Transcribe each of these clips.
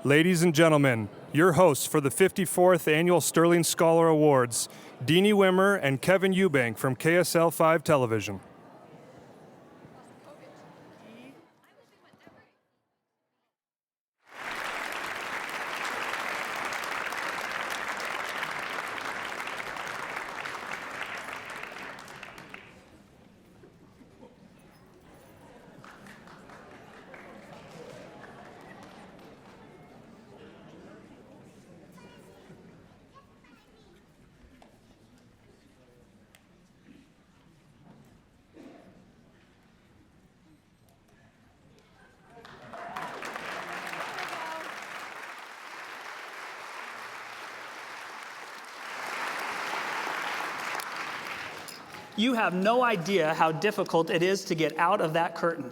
Ladies and gentlemen, your hosts for the 54th Annual Sterling Scholar Awards, DEANIE WIMMER and Kevin EUBANK from KSL-TV Television. You have no idea how difficult it is to get out of that curtain.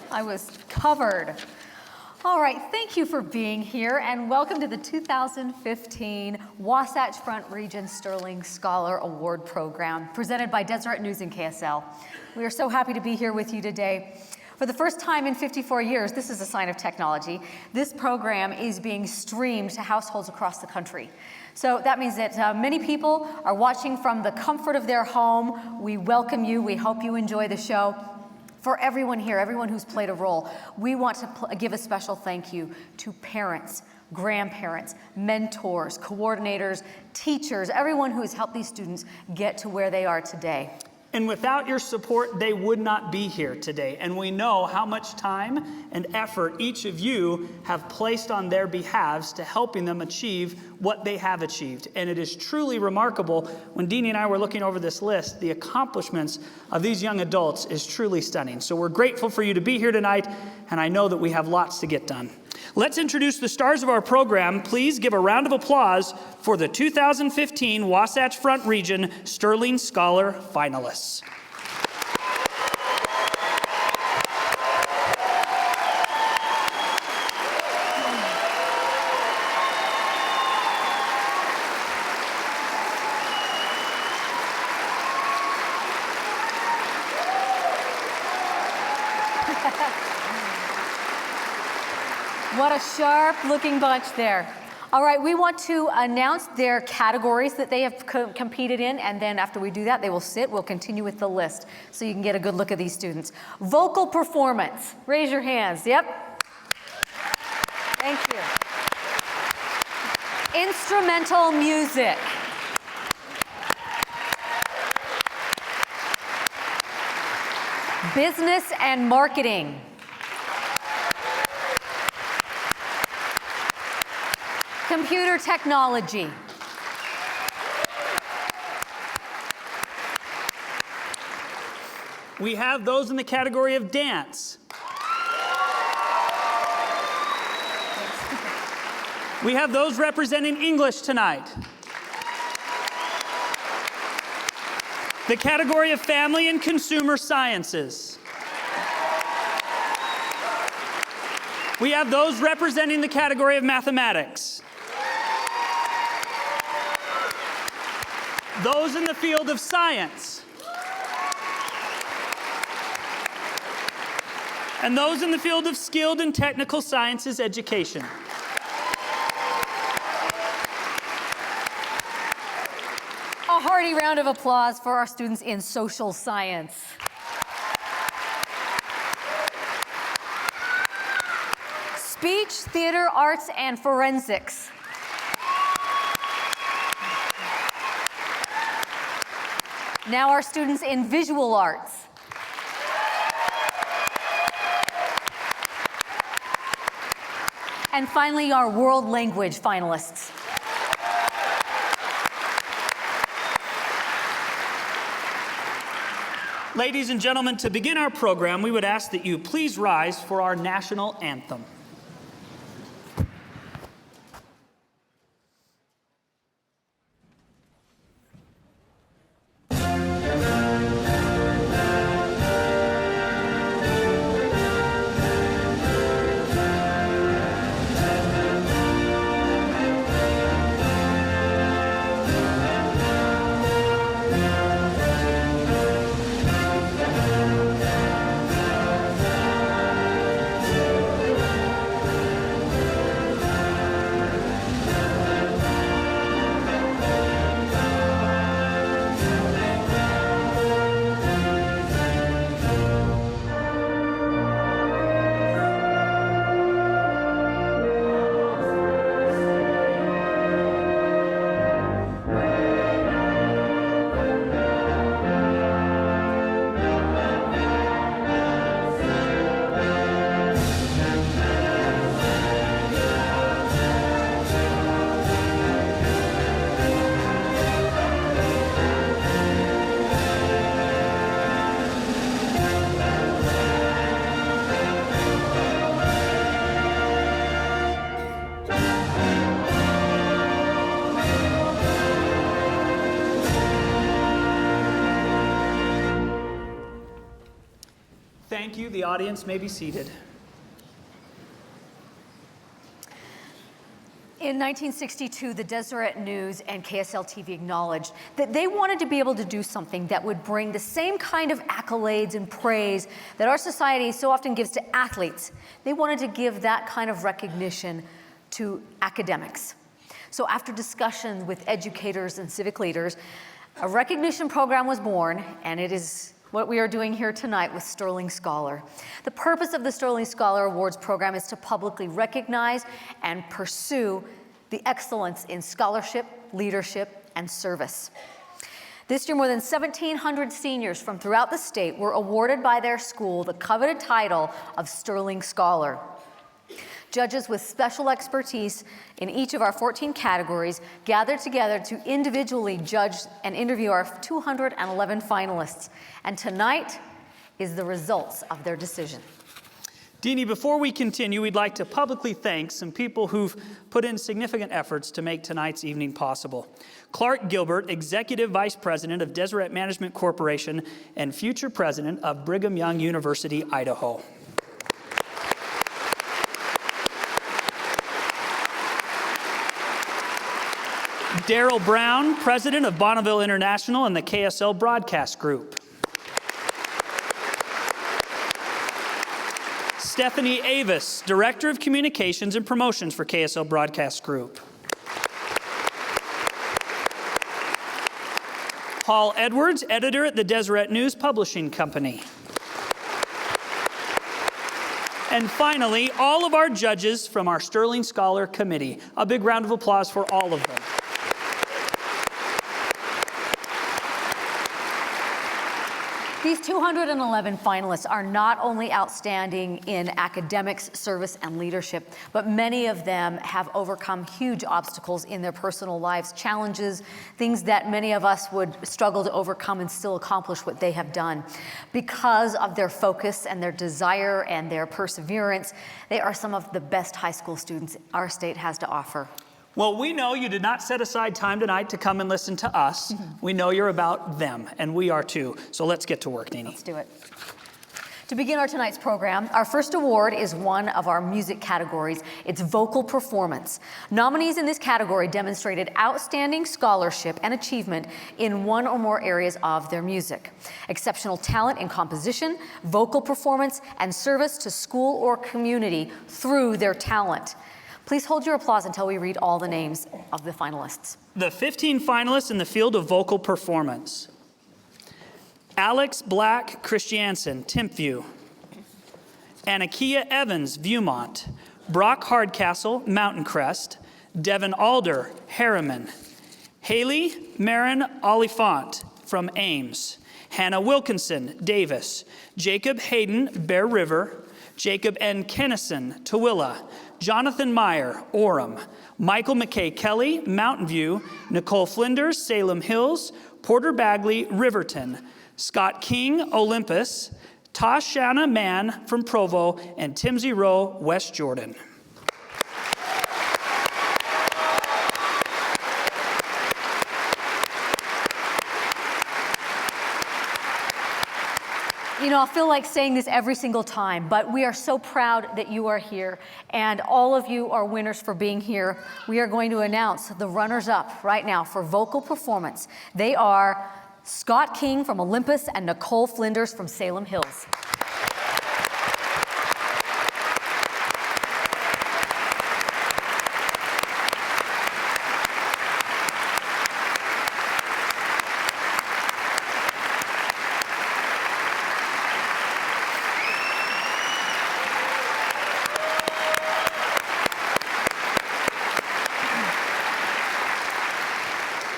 I was covered. All right, thank you for being here and welcome to the 2015 Wasatch Front Region Sterling Scholar Award Program presented by Deseret News and KSL. We are so happy to be here with you today. For the first time in 54 years, this is a sign of technology, this program is being streamed to households across the country. So that means that many people are watching from the comfort of their home. We welcome you. We hope you enjoy the show. For everyone here, everyone who's played a role, we want to give a special thank you to parents, grandparents, mentors, coordinators, teachers, everyone who has helped these students get to where they are today. And without your support, they would not be here today. And we know how much time and effort each of you have placed on their behalves to helping them achieve what they have achieved. And it is truly remarkable. When DEANIE and I were looking over this list, the accomplishments of these young adults is truly stunning. So we're grateful for you to be here tonight, and I know that we have lots to get done. Let's introduce the stars of our program. Please give a round of applause for the 2015 Wasatch Front Region Sterling Scholar finalists. What a sharp-looking bunch there. All right, we want to announce their categories that they have competed in, and then after we do that, they will sit. We'll continue with the list so you can get a good look at these students. Vocal performance. Raise your hands. Yep. Thank you. Instrumental music. Business and marketing. Computer technology. We have those in the category of dance. We have those representing English tonight. The category of family and consumer sciences. We have those representing the category of mathematics. Those in the field of science. And those in the field of skilled and technical sciences education. A hearty round of applause for our students in social science. Speech, theater, arts, and forensics. Now our students in visual arts. And finally, our world language finalists. Ladies and gentlemen, to begin our program, we would ask that you please rise for our national anthem. thank you. The audience may be seated. In 1962, the Deseret News and KSL-TV acknowledged that they wanted to be able to do something that would bring the same kind of accolades and praise that our society so often gives to athletes. They wanted to give that kind of recognition to academics. So after discussions with educators and civic leaders, a recognition program was born, and it is what we are doing here tonight with Sterling Scholar. The purpose of the Sterling Scholar Awards program is to publicly recognize and pursue the excellence in scholarship, leadership, and service. This year, more than 1,700 seniors from throughout the state were awarded by their school the coveted title of Sterling Scholar. Judges with special expertise in each of our 14 categories gathered together to individually judge and interview our 211 finalists. And tonight is the results of their decision. Deanie, before we continue, we'd like to publicly thank some people who've put in significant efforts to make tonight's evening possible. Clark Gilbert, Executive Vice President of Deseret Management Corporation and future President of Brigham Young University, Idaho. Daryl Brown, President of Bonneville International and the KSL Broadcast Group. Stephanie Avis, Director of Communications and Promotions for KSL Broadcast Group. Paul Edwards, Editor at the Deseret News Publishing Company. And finally, all of our judges from our Sterling Scholar Committee. A big round of applause for all of them. These 211 finalists are not only outstanding in academics, service, and leadership, but many of them have overcome huge obstacles in their personal lives, challenges, things that many of us would struggle to overcome and still accomplish what they have done. Because of their focus and their desire and their perseverance, they are some of the best high school students our state has to offer. Well, we know you did not set aside time tonight to come and listen to us. We know you're about them, and we are too. So let's get to work, Deanie. Let's do it. To begin our tonight's program, our first award is one of our music categories. It's vocal performance. Nominees in this category demonstrated outstanding scholarship and achievement in one or more areas of their music. Exceptional talent in composition, vocal performance, and service to school or community through their talent. Please hold your applause until we read all the names of the finalists. The 15 finalists in the field of vocal performance. Alex Black Christiansen, Timpview. Anakia Evans, Viewmont. Brock Hardcastle, Mountain Crest. Devin Alder, Harriman. Haley Marin Oliphant from Ames. Hannah Wilkinson, Davis. Jacob Hayden, Bear River. Jacob N. Kennison, Tooele. Jonathan Meyer, Orem. Michael McKay Kelly, Mountain View. Nicole Flinders, Salem Hills. Porter Bagley, Riverton. Scott King, Olympus. Tashana Mann from Provo. And Timsy Rowe, West Jordan. You know, I feel like saying this every single time, but we are so proud that you are here, and all of you are winners for being here. We are going to announce the runners-up right now for vocal performance. They are Scott King from Olympus and Nicole Flinders from Salem Hills.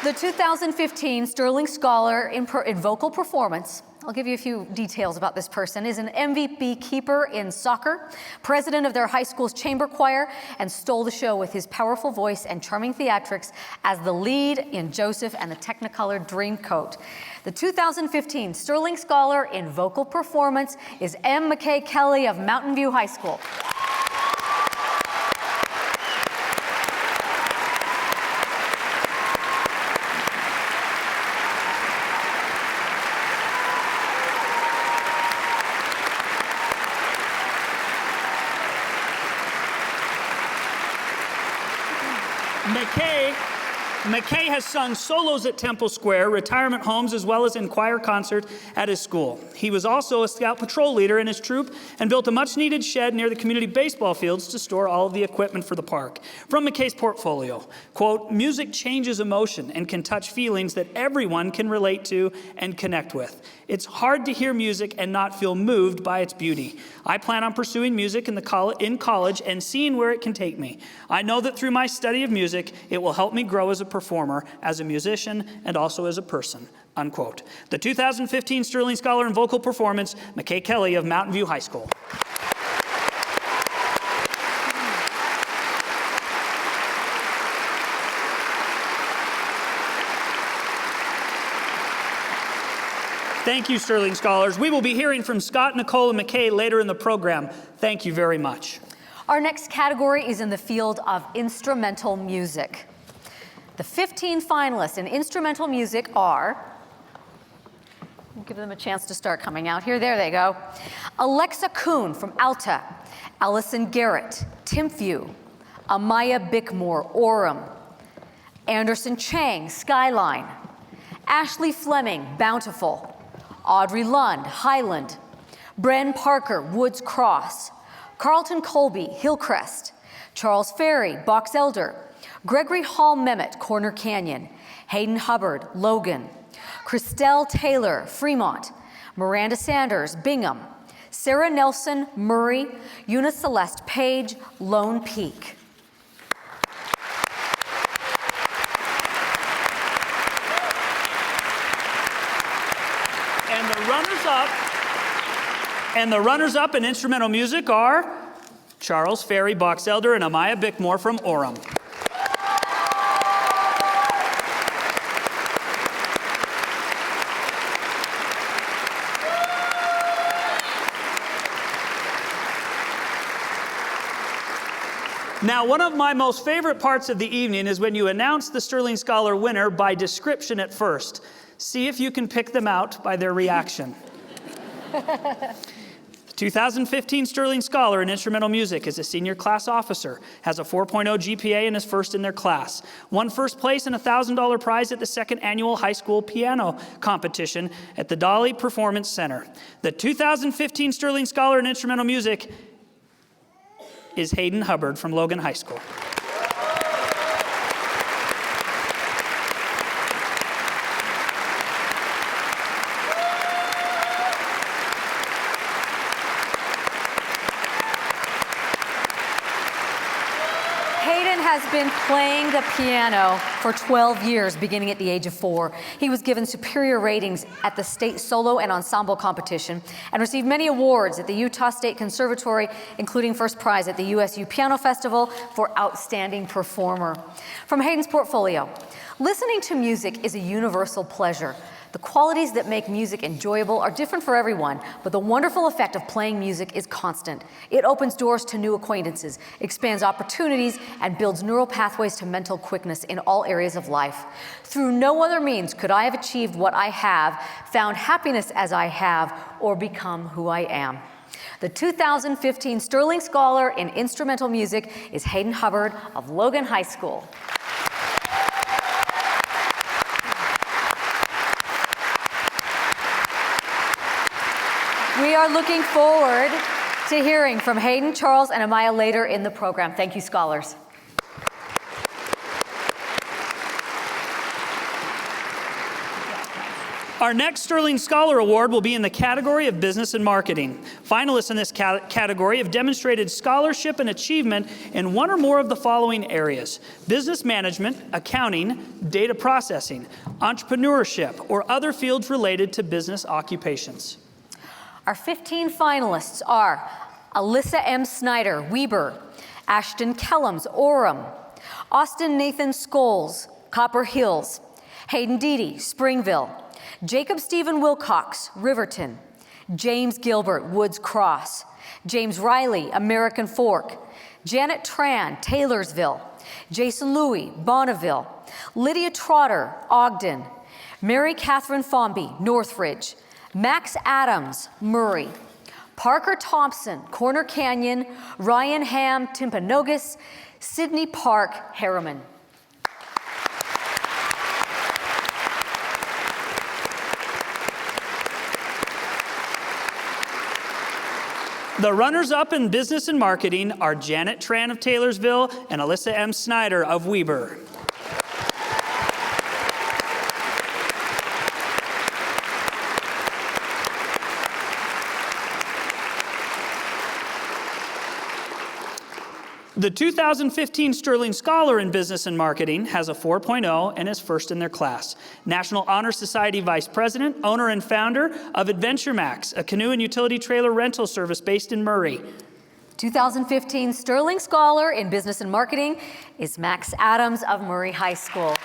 The 2015 Sterling Scholar in Vocal Performance, I'll give you a few details about this person, is an MVP keeper in soccer, president of their high school's chamber choir, and stole the show with his powerful voice and charming theatrics as the lead in Joseph and the Technicolor Dreamcoat. The 2015 Sterling Scholar in Vocal Performance is MCKAY Kelly of Mountain View High School. MCKAY has sung solos at Temple Square, retirement homes, as well as in choir concerts at his school. He was also a scout patrol leader in his troop and built a much-needed shed near the community baseball fields to store all of the equipment for the park. From MCKAY's portfolio, quote, "Music changes emotion and can touch feelings that everyone can relate to and connect with. It's hard to hear music and not feel moved by its beauty. I plan on pursuing music in college and seeing where it can take me. I know that through my study of music, it will help me grow as a performer, as a musician, and also as a person," unquote. The 2015 Sterling Scholar in Vocal Performance, MCKAY Kelly of Mountain View High School. Thank you, Sterling Scholars. We will be hearing from Scott, Nicole, and MCKAY later in the program. Thank you very much. Our next category is in the field of instrumental music. The 15 finalists in instrumental music are, we'll give them a chance to start coming out here. There they go. Alexa Kuhn from Alta, Allison Garrett, Timpview, AMAYA BICKMORE, Orem, Anderson Chang, Skyline, Ashley Fleming, Bountiful, Audrey Lund, Highland, Bren Parker, Woods Cross, Carlton Colby, Hillcrest, Charles Ferry, Box Elder, Gregory Hall Mehmet, Corner Canyon, Hayden Hubbard, Logan, Christelle Taylor, Fremont, Miranda Sanders, Bingham, Sarah Nelson, Murray, Eunice Celeste Page, Lone Peak. And the runners-up in instrumental music are Charles Ferry, Box Elder, and AMAYA BICKMORE from Orem. Now, one of my most favorite parts of the evening is when you announce the Sterling Scholar winner by description at first. See if you can pick them out by their reaction. 2015 Sterling Scholar in Instrumental Music is a senior class officer, has a 4.0 GPA and is first in their class. Won first place and a $1,000 prize at the second annual high school piano competition at the Dolly Performance Center. The 2015 Sterling Scholar in Instrumental Music is Hayden Hubbard from Logan High School. Has been playing the piano for 12 years, beginning at the age of 4. He was given superior ratings at the state solo and ensemble competition and received many awards at the Utah State Conservatory, including first prize at the USU Piano Festival for Outstanding Performer. From Hayden's portfolio, listening to music is a universal pleasure. The qualities that make music enjoyable are different for everyone, but the wonderful effect of playing music is constant. It opens doors to new acquaintances, expands opportunities, and builds neural pathways to mental quickness in all areas of life. Through no other means could I have achieved what I have, found happiness as I have, or become who I am. The 2015 Sterling Scholar in Instrumental Music is Hayden Hubbard of Logan High School. We are looking forward to hearing from Hayden, Charles, and AMAYA later in the program. Thank you, scholars. Our next Sterling Scholar Award will be in the category of Business and Marketing. Finalists in this category have demonstrated scholarship and achievement in one or more of the following areas: business management, accounting, data processing, entrepreneurship, or other fields related to business occupations. Our 15 finalists are Alyssa M. Snyder, Weber, Ashton Kellums, Orem, Austin Nathan Scholes, Copper Hills, Hayden Deedy, Springville, Jacob Stephen Wilcox, Riverton, James Gilbert, Woods Cross, James Riley, American Fork, Janet Tran, Taylorsville, Jason Louie, Bonneville, Lydia Trotter, Ogden, Mary Catherine Fomby, Northridge, Max Adams, Murray, Parker Thompson, Corner Canyon, Ryan Ham, Timpanogos, Sydney Park, Harriman. The runners-up in business and marketing are Janet Tran of Taylorsville and Alyssa M. Snyder of Weber. The 2015 Sterling Scholar in Business and Marketing has a 4.0 and is first in their class. National Honor Society Vice President, owner and founder of Adventure Max, a canoe and utility trailer rental service based in Murray. 2015 Sterling Scholar in Business and Marketing is Max Adams of Murray High School.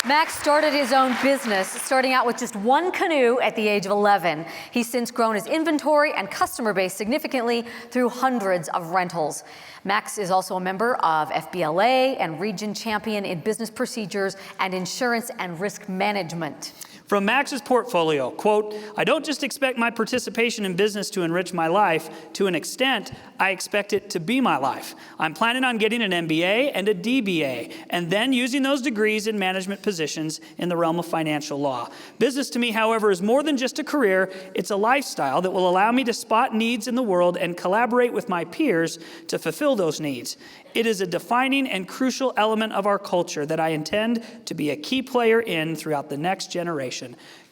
Max started his own business, starting out with just one canoe at the age of 11. He's since grown his inventory and customer base significantly through hundreds of rentals. Max is also a member of FBLA and region champion in business procedures and insurance and risk management. From Max's portfolio, quote, "I don't just expect my participation in business to enrich my life. To an extent, I expect it to be my life. I'm planning on getting an MBA and a DBA, and then using those degrees in management positions in the realm of financial law. Business to me, however, is more than just a career. It's a lifestyle that will allow me to spot needs in the world and collaborate with my peers to fulfill those needs. It is a defining and crucial element of our culture that I intend to be a key player in throughout the next generation."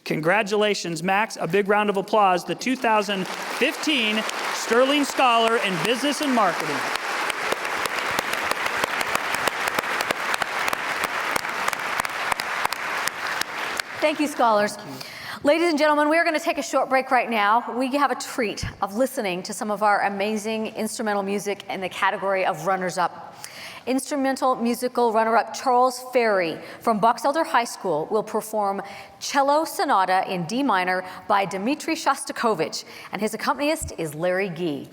Congratulations, Max. A big round of applause. The 2015 Sterling Scholar in Business and Marketing. Thank you, scholars. Ladies and gentlemen, we are going to take a short break right now. We have a treat of listening to some of our amazing instrumental music in the category of runners-up. Instrumental musical runner-up Charles Ferry from Box Elder High School will perform Cello Sonata in D minor by Dmitri Shostakovich, and his accompanist is Larry Gee.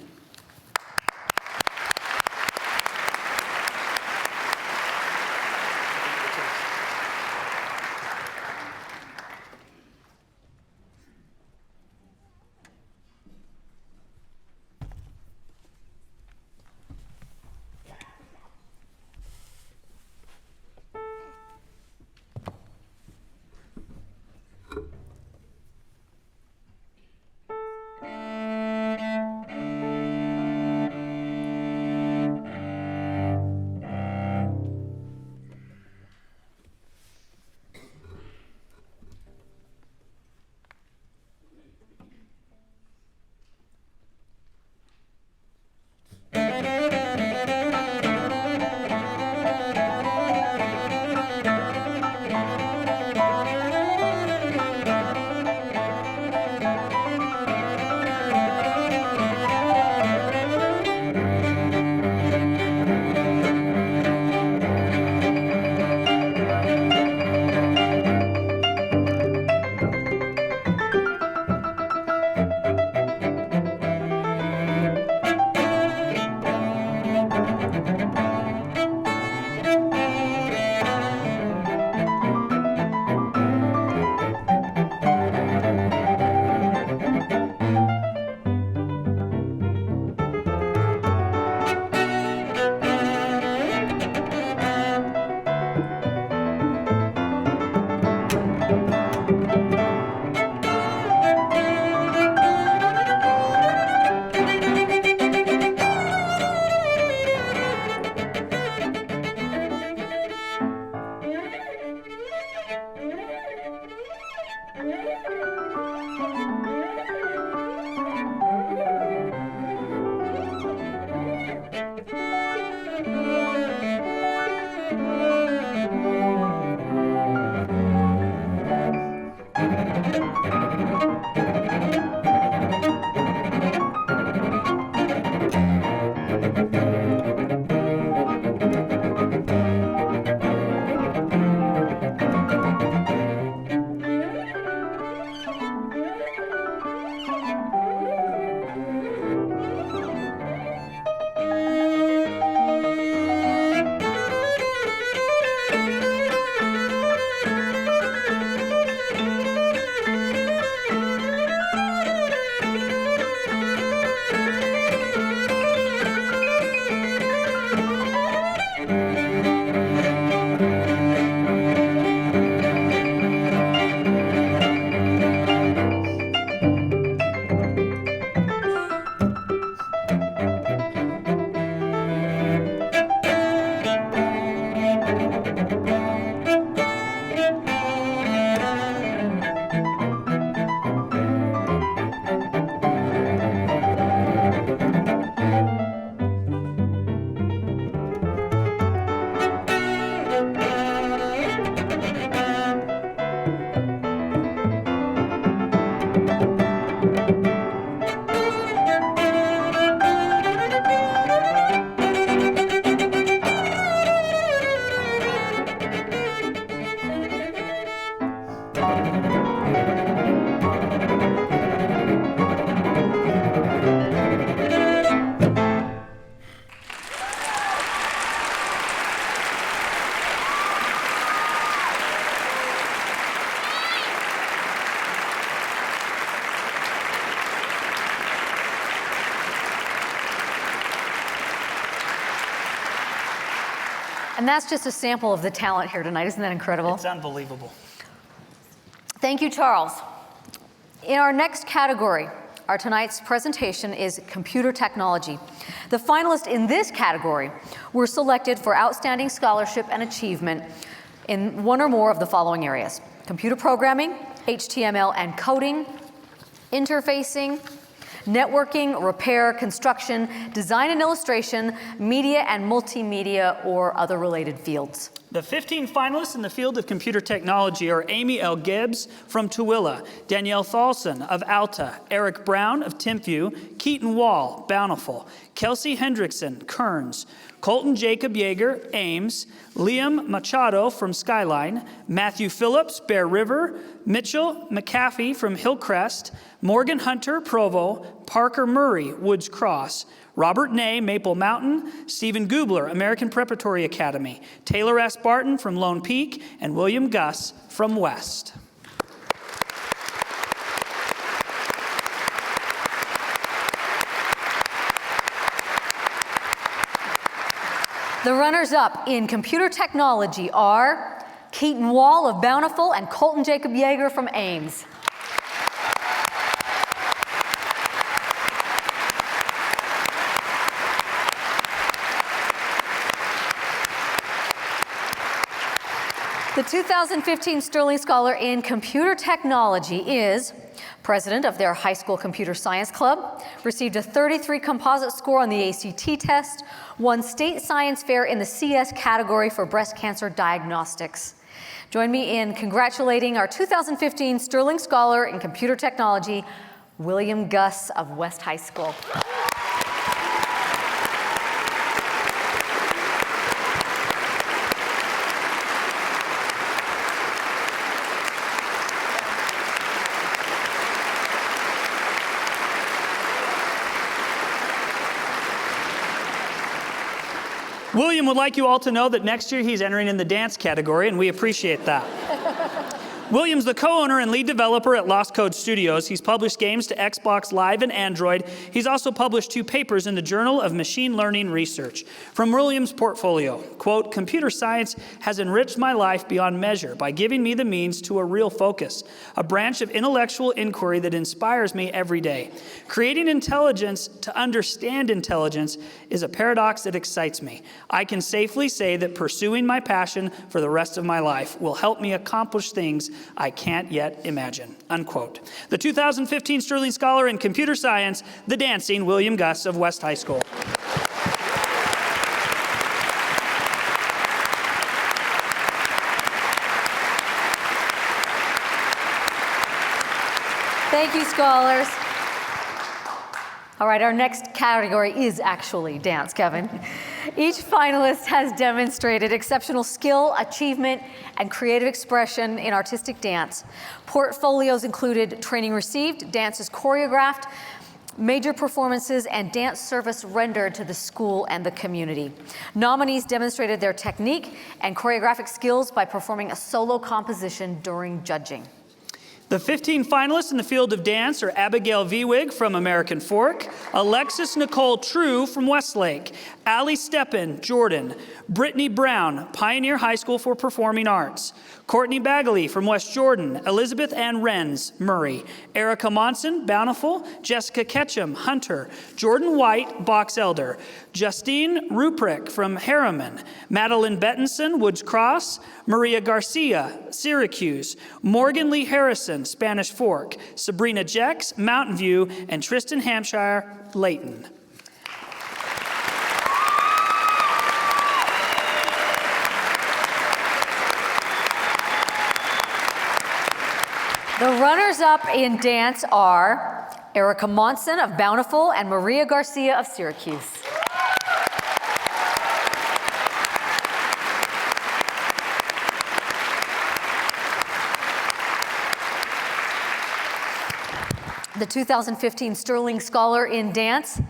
And that's just a sample of the talent here tonight. Isn't that incredible? It's unbelievable. Thank you, Charles. In our next category, our tonight's presentation is computer technology. The finalists in this category were selected for outstanding scholarship and achievement in one or more of the following areas: computer programming, HTML and coding, interfacing, networking, repair, construction, design and illustration, media and multimedia, or other related fields. The 15 finalists in the field of computer technology are Amy L. Gibbs from Tooele, Danielle Thalson of Alta, Eric Brown of Timpview, Keaton Wall, Bountiful, Kelsey Hendrickson, Kearns, Colton Jacob Yeager, Ames, Liam Machado from Skyline, Matthew Phillips, Bear River, Mitchell McAfee from Hillcrest, Morgan Hunter, Provo, Parker Murray, Woods Cross, Robert Ney, Maple Mountain, Stephen Gubler, American Preparatory Academy, Taylor S. Barton from Lone Peak, and William Gus from West. The runners-up in computer technology are Keaton Wall of Bountiful and Colton Jacob Yeager from Ames. The 2015 Sterling Scholar in Computer Technology is president of their high school computer science club, received a 33 composite score on the ACT test, won state science fair in the CS category for breast cancer diagnostics. Join me in congratulating our 2015 Sterling Scholar in Computer Technology, William Gus of West High School. William would like you all to know that next year he's entering in the dance category, and we appreciate that. William's the co-owner and lead developer at Lost Code Studios. He's published games to Xbox Live and Android. He's also published 2 papers in the Journal of Machine Learning Research. From William's portfolio, quote, "Computer science has enriched my life beyond measure by giving me the means to a real focus, a branch of intellectual inquiry that inspires me every day. Creating intelligence to understand intelligence is a paradox that excites me. I can safely say that pursuing my passion for the rest of my life will help me accomplish things I can't yet imagine," unquote. The 2015 Sterling Scholar in Computer Science, the dancing William Gus of West High School. Thank you, scholars. All right, our next category is actually dance, Kevin. Each finalist has demonstrated exceptional skill, achievement, and creative expression in artistic dance. Portfolios included training received, dances choreographed, major performances, and dance service rendered to the school and the community. Nominees demonstrated their technique and choreographic skills by performing a solo composition during judging. The 15 finalists in the field of dance are Abigail Viewig from American Fork, Alexis Nicole True from Westlake, Allie Steppen, Jordan, Brittany Brown, Pioneer High School for Performing Arts, Courtney Bagley from West Jordan, Elizabeth Ann Renz, Murray, Erica Monson, Bountiful, Jessica Ketchum, Hunter, Jordan White, Box Elder, Justine Ruprecht from Harriman, Madeline Bettinson, Woods Cross, Maria Garcia, Syracuse, Morgan Lee Harrison, Spanish Fork, Sabrina Jex, Mountain View, and Tristan Hampshire, Layton. The runners-up in dance are Erica Monson of Bountiful and Maria Garcia of Syracuse. The 2015 Sterling Scholar in Dance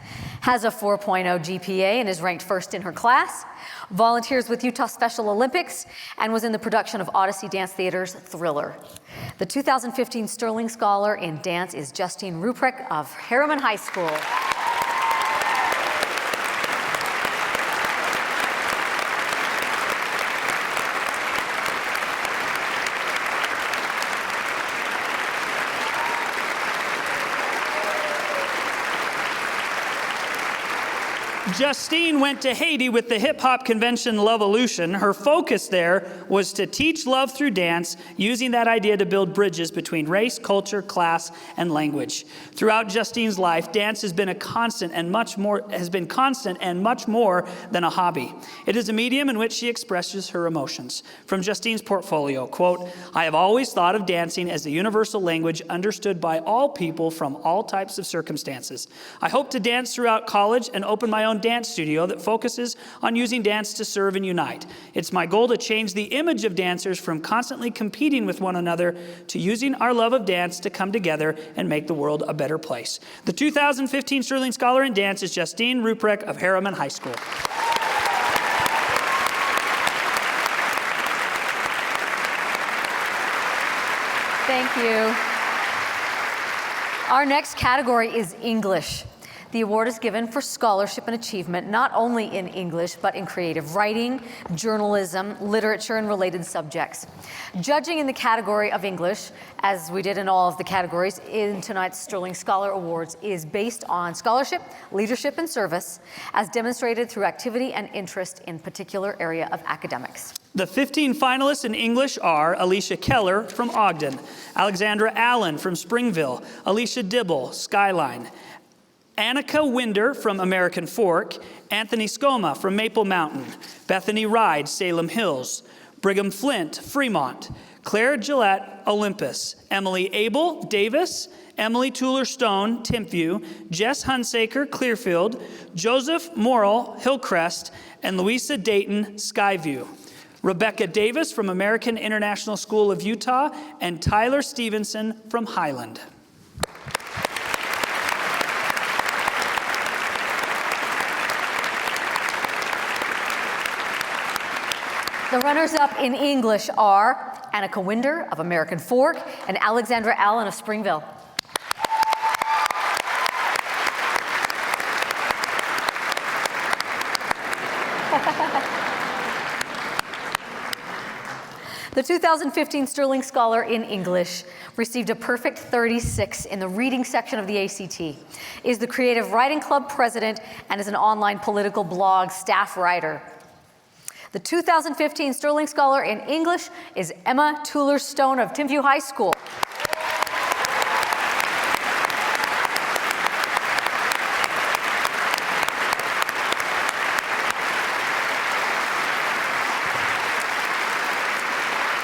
has a 4.0 GPA and is ranked first in her class, volunteers with Utah Special Olympics, and was in the production of Odyssey Dance Theater's Thriller. The 2015 Sterling Scholar in Dance is Justine Ruprecht of Harriman High School. Justine went to Haiti with the hip-hop convention Loveolution. Her focus there was to teach love through dance, using that idea to build bridges between race, culture, class, and language. Throughout Justine's life, dance has been constant and much more than a hobby. It is a medium in which she expresses her emotions. From Justine's portfolio, quote, "I have always thought of dancing as a universal language understood by all people from all types of circumstances. I hope to dance throughout college and open my own dance studio that focuses on using dance to serve and unite. It's my goal to change the image of dancers from constantly competing with one another to using our love of dance to come together and make the world a better place." The 2015 Sterling Scholar in Dance is Justine Ruprecht of Harriman High School. Thank you. Our next category is English. The award is given for scholarship and achievement, not only in English, but in creative writing, journalism, literature, and related subjects. Judging in the category of English, as we did in all of the categories in tonight's Sterling Scholar Awards, is based on scholarship, leadership, and service, as demonstrated through activity and interest in particular area of academics. The 15 finalists in English are Alicia Keller from Ogden, Alexandra Allen from Springville, Alicia Dibble, Skyline, Annika Winder from American Fork, Anthony Scoma from Maple Mountain, Bethany Ride, Salem Hills, Brigham Flint, Fremont, Claire Gillette, Olympus, Emily Abel, Davis, Emily Tueller-Stone, Timpview, Jess Hunsaker, Clearfield, Joseph Morrill, Hillcrest, and Louisa Dayton, Skyview. Rebecca Davis from American International School of Utah, and Tyler Stevenson from Highland. The runners-up in English are Annika Winder of American Fork and Alexandra Allen of Springville. The 2015 Sterling Scholar in English received a perfect 36 in the reading section of the ACT, is the Creative Writing Club president, and is an online political blog staff writer. The 2015 Sterling Scholar in English is Emma Tueller-Stone of Timpview High School.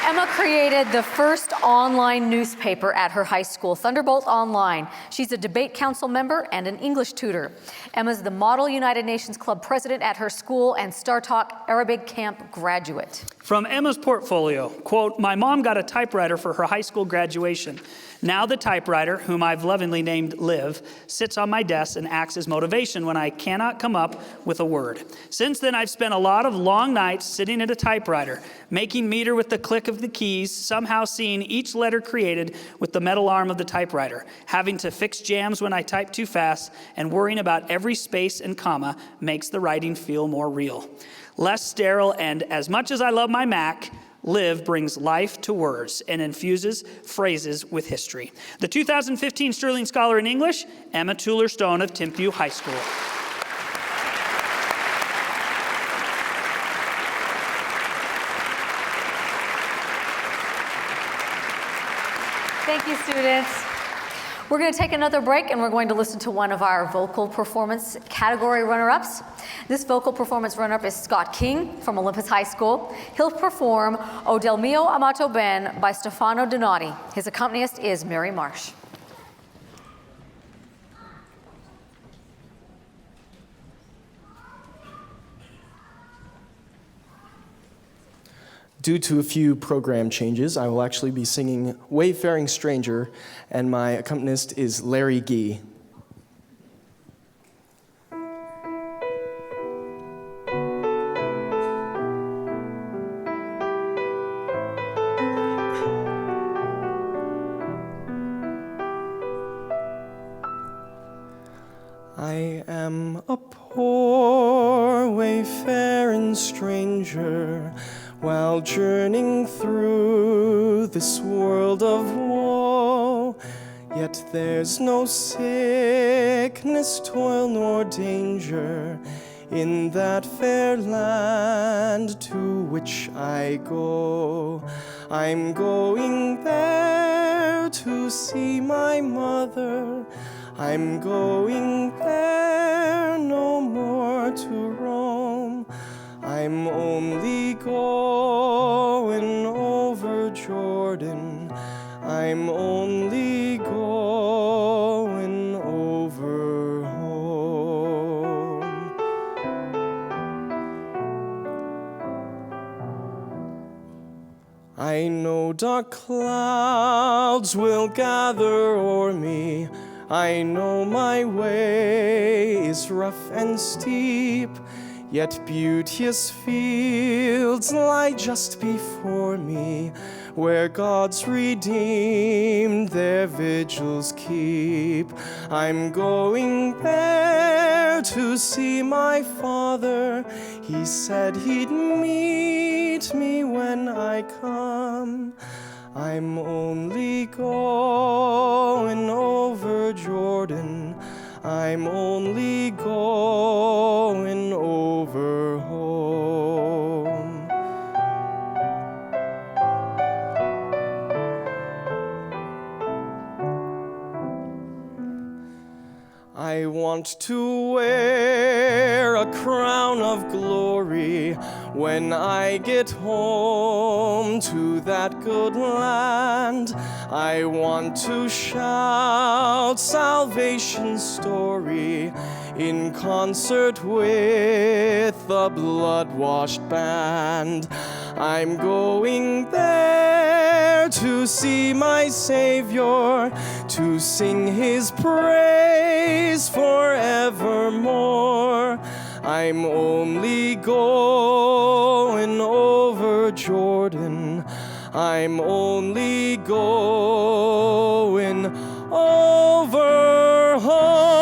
Emma created the first online newspaper at her high school, Thunderbolt Online. She's a debate council member and an English tutor. Emma's the Model United Nations Club president at her school and Star Talk Arabic Camp graduate. From Emma's portfolio, quote, "My mom got a typewriter for her high school graduation. Now the typewriter, whom I've lovingly named Liv, sits on my desk and acts as motivation when I cannot come up with a word. Since then, I've spent a lot of long nights sitting at a typewriter, making meter with the click of the keys, somehow seeing each letter created with the metal arm of the typewriter, having to fix jams when I type too fast, and worrying about every space and comma makes the writing feel more real. Less sterile, and as much as I love my Mac, Liv brings life to words and infuses phrases with history." The 2015 Sterling Scholar in English, Emma Tueller-Stone of Timpview High School. Thank you, students. We're going to take another break and we're going to listen to one of our vocal performance category runner-ups. This vocal performance runner-up is Scott King from Olympus High School. He'll perform O Del Mio Amato Ben by Stefano Donati. His accompanist is Mary Marsh. Due to a few program changes, I will actually be singing Wayfaring Stranger, and my accompanist is Larry Gee. I am a poor wayfaring stranger, while journeying through this world of woe. Yet there's no sickness, toil, nor danger in that fair land to which I go. I'm going there to see my mother. I'm going there no more to roam. I'm only going over Jordan. I'm only going over home. I know dark clouds will gather o'er me. I know my way is rough and steep, yet beauteous fields lie just before me, where God's redeemed their vigils keep. I'm going there to see my Father. He said he'd meet me when I come. I'm only going over Jordan. I'm only going over home. I want to wear a crown of glory when I get home to that good land. I want to shout salvation's story in concert with the blood-washed band. I'm going there to see my Savior, to sing his praise forevermore. I'm only going over Jordan. I'm only going over home.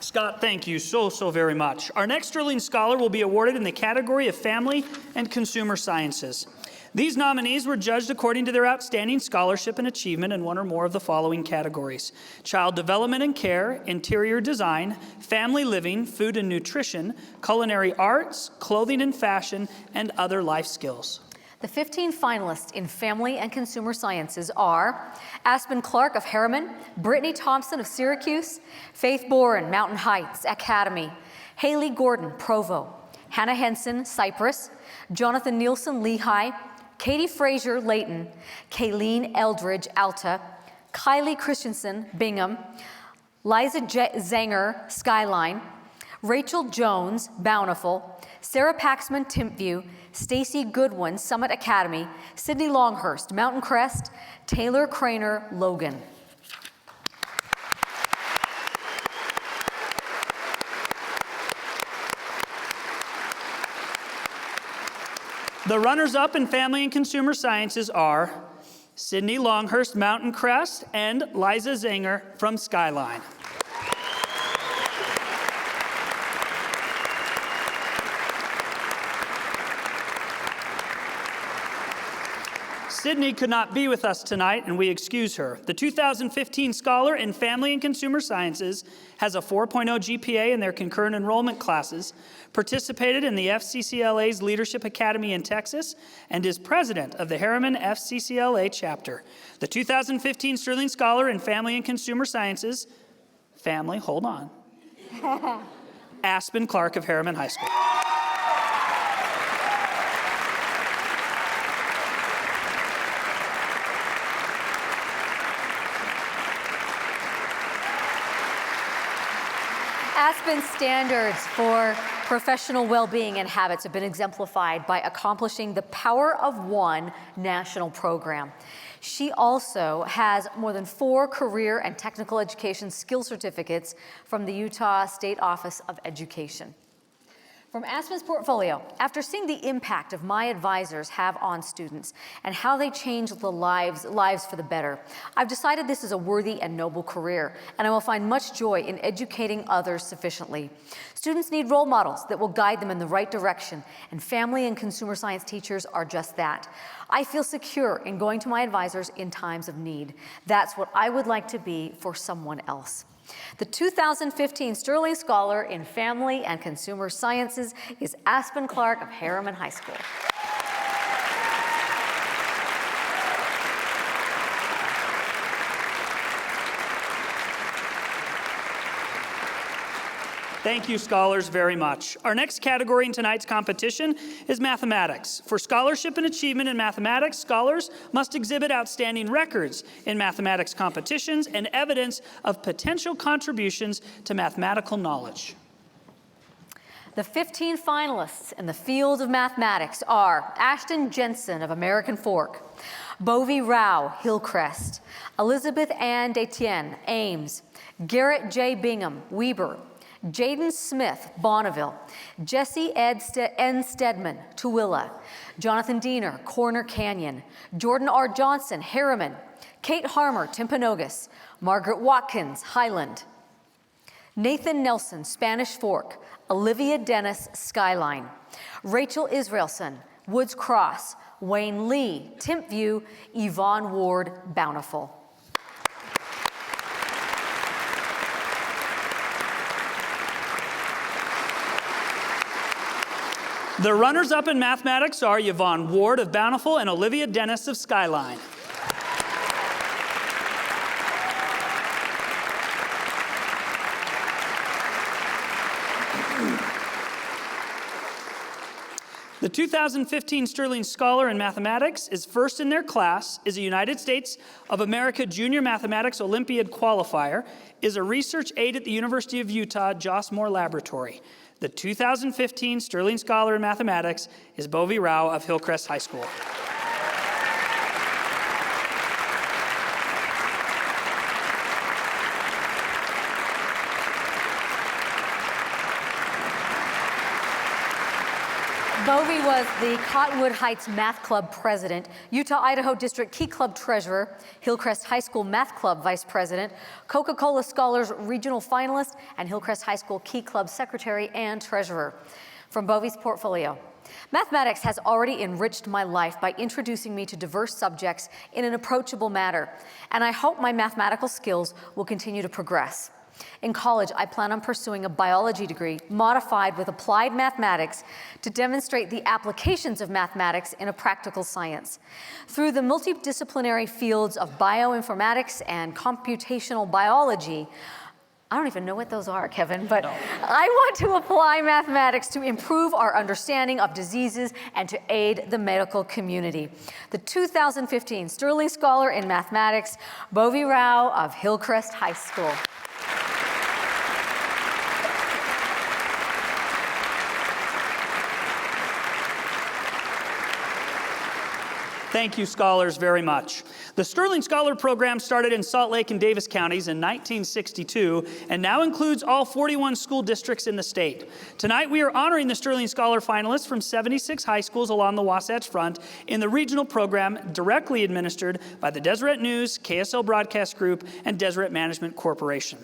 Scott, thank you so very much. Our next Sterling Scholar will be awarded in the category of Family and Consumer Sciences. These nominees were judged according to their outstanding scholarship and achievement in one or more of the following categories: child development and care, interior design, family living, food and nutrition, culinary arts, clothing and fashion, and other life skills. The 15 finalists in Family and Consumer Sciences are Aspen Clark of Harriman, Brittany Thompson of Syracuse, Faith Boren, Mountain Heights Academy, Haley Gordon, Provo, Hannah Henson, Cypress, Jonathan Nielsen, Lehigh, Katie Frazier, Layton, Kayleen Eldridge, Alta, Kylie Christensen, Bingham, Liza Zanger, Skyline, Rachel Jones, Bountiful, Sarah Paxman, Timpview, Stacy Goodwin, Summit Academy, Sydney Longhurst, Mountain Crest, Taylor Craner, Logan. The runners-up in Family and Consumer Sciences are Sydney Longhurst, Mountain Crest, and Liza Zanger from Skyline. Sydney could not be with us tonight, and we excuse her. The 2015 Scholar in Family and Consumer Sciences has a 4.0 GPA in their concurrent enrollment classes, participated in the FCCLA's Leadership Academy in Texas, and is president of the Harriman FCCLA chapter. The 2015 Sterling Scholar in Family and Consumer Sciences, hold on, Aspen Clark of Harriman High School. Aspen's standards for professional well-being and habits have been exemplified by accomplishing the Power of One national program. She also has more than 4 career and technical education skill certificates from the Utah State Office of Education. From Aspen's portfolio, after seeing the impact of my advisors have on students and how they change the lives for the better, I've decided this is a worthy and noble career, and I will find much joy in educating others sufficiently. Students need role models that will guide them in the right direction, and family and consumer science teachers are just that. I feel secure in going to my advisors in times of need. That's what I would like to be for someone else. The 2015 Sterling Scholar in Family and Consumer Sciences is Aspen Clark of Harriman High School. Thank you, scholars, very much. Our next category in tonight's competition is mathematics. For scholarship and achievement in mathematics, scholars must exhibit outstanding records in mathematics competitions and evidence of potential contributions to mathematical knowledge. The 15 finalists in the field of mathematics are Ashton Jensen of American Fork, BOVEY Rao, Hillcrest, Elizabeth Ann Detienne, Ames, Garrett J. Bingham, Weber, Jaden Smith, Bonneville, Jesse N. Stedman, Tooele, Jonathan Diener, Corner Canyon, Jordan R. Johnson, Harriman, Kate Harmer, Timpanogos, Margaret Watkins, Highland, Nathan Nelson, Spanish Fork, Olivia Dennis, Skyline, Rachel Israelson, Woods Cross, Wayne Lee, Timpview, Yvonne Ward, Bountiful. The runners-up in mathematics are Yvonne Ward of Bountiful and Olivia Dennis of Skyline. The 2015 Sterling Scholar in Mathematics is first in their class, is a United States of America Junior Mathematics Olympiad qualifier, is a research aide at the University of Utah Joss Moore Laboratory. The 2015 Sterling Scholar in Mathematics is BOVEY Rao of Hillcrest High School. BOVEY was the Cottonwood Heights Math Club president, Utah-Idaho District Key Club treasurer, Hillcrest High School Math Club vice president, Coca-Cola Scholars regional finalist, and Hillcrest High School Key Club secretary and treasurer. From BOVEY's portfolio, mathematics has already enriched my life by introducing me to diverse subjects in an approachable manner, and I hope my mathematical skills will continue to progress. In college, I plan on pursuing a biology degree modified with applied mathematics to demonstrate the applications of mathematics in a practical science. Through the multidisciplinary fields of bioinformatics and computational biology, I don't even know what those are, Kevin, but I want to apply mathematics to improve our understanding of diseases and to aid the medical community. The 2015 Sterling Scholar in Mathematics, BOVEY Rao of Hillcrest High School. Thank you, scholars, very much. The Sterling Scholar program started in Salt Lake and Davis counties in 1962 and now includes all 41 school districts in the state. Tonight, we are honoring the Sterling Scholar finalists from 76 high schools along the Wasatch Front in the regional program directly administered by the Deseret News, KSL Broadcast Group, and Deseret Management Corporation.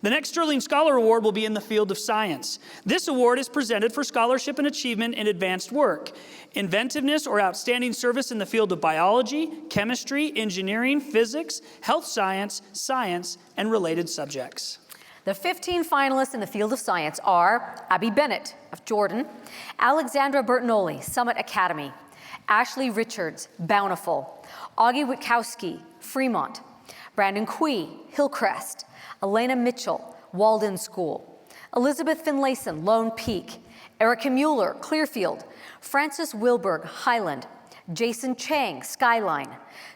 The next Sterling Scholar Award will be in the field of science. This award is presented for scholarship and achievement in advanced work, inventiveness or outstanding service in the field of biology, chemistry, engineering, physics, health science, science, and related subjects. The 15 finalists in the field of science are Abby Bennett of Jordan, Alexandra Bertinoli, Summit Academy, Ashley Richards, Bountiful, Augie Witkowski, Fremont, Brandon Quee, Hillcrest, Elena Mitchell, Walden School, Elizabeth Finlayson, Lone Peak, Erica Mueller, Clearfield, Francis Wilberg, Highland, Jason Chang, Skyline,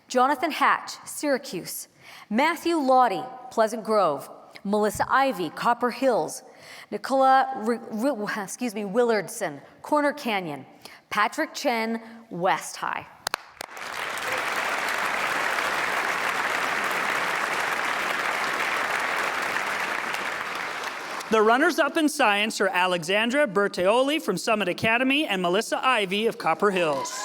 Jonathan Hatch, Syracuse, Matthew Lottie, Pleasant Grove, Melissa Ivy, Copper Hills, Nicola Willardson, Corner Canyon, Patrick Chen, West High. The runners-up in science are Alexandra Berteoli from Summit Academy and Melissa Ivy of Copper Hills.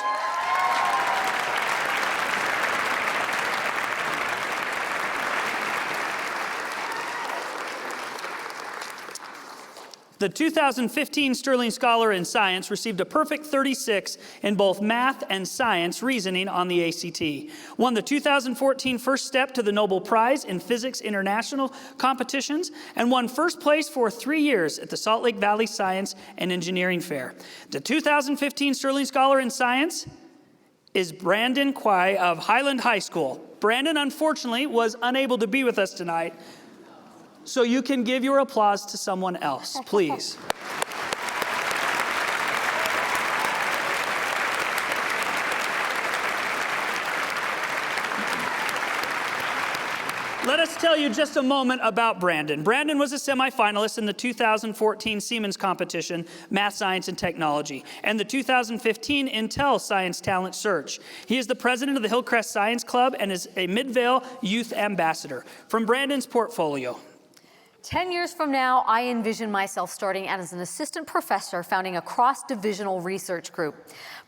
The 2015 Sterling Scholar in Science received a perfect 36 in both math and science reasoning on the ACT. Won the 2014 First Step to the Nobel Prize in Physics International competitions, and won first place for 3 years at the Salt Lake Valley Science and Engineering Fair. The 2015 Sterling Scholar in Science is Brandon Kwai of Highland High School. Brandon, unfortunately, was unable to be with us tonight, so you can give your applause to someone else, please. Let us tell you just a moment about Brandon. Brandon was a semifinalist in the 2014 Siemens competition, Math, Science, and Technology, and the 2015 Intel Science Talent Search. He is the president of the HILLCREST Science Club and is a Midvale Youth Ambassador. From Brandon's portfolio. 10 years from now, I envision myself starting as an assistant professor, founding a cross-divisional research group.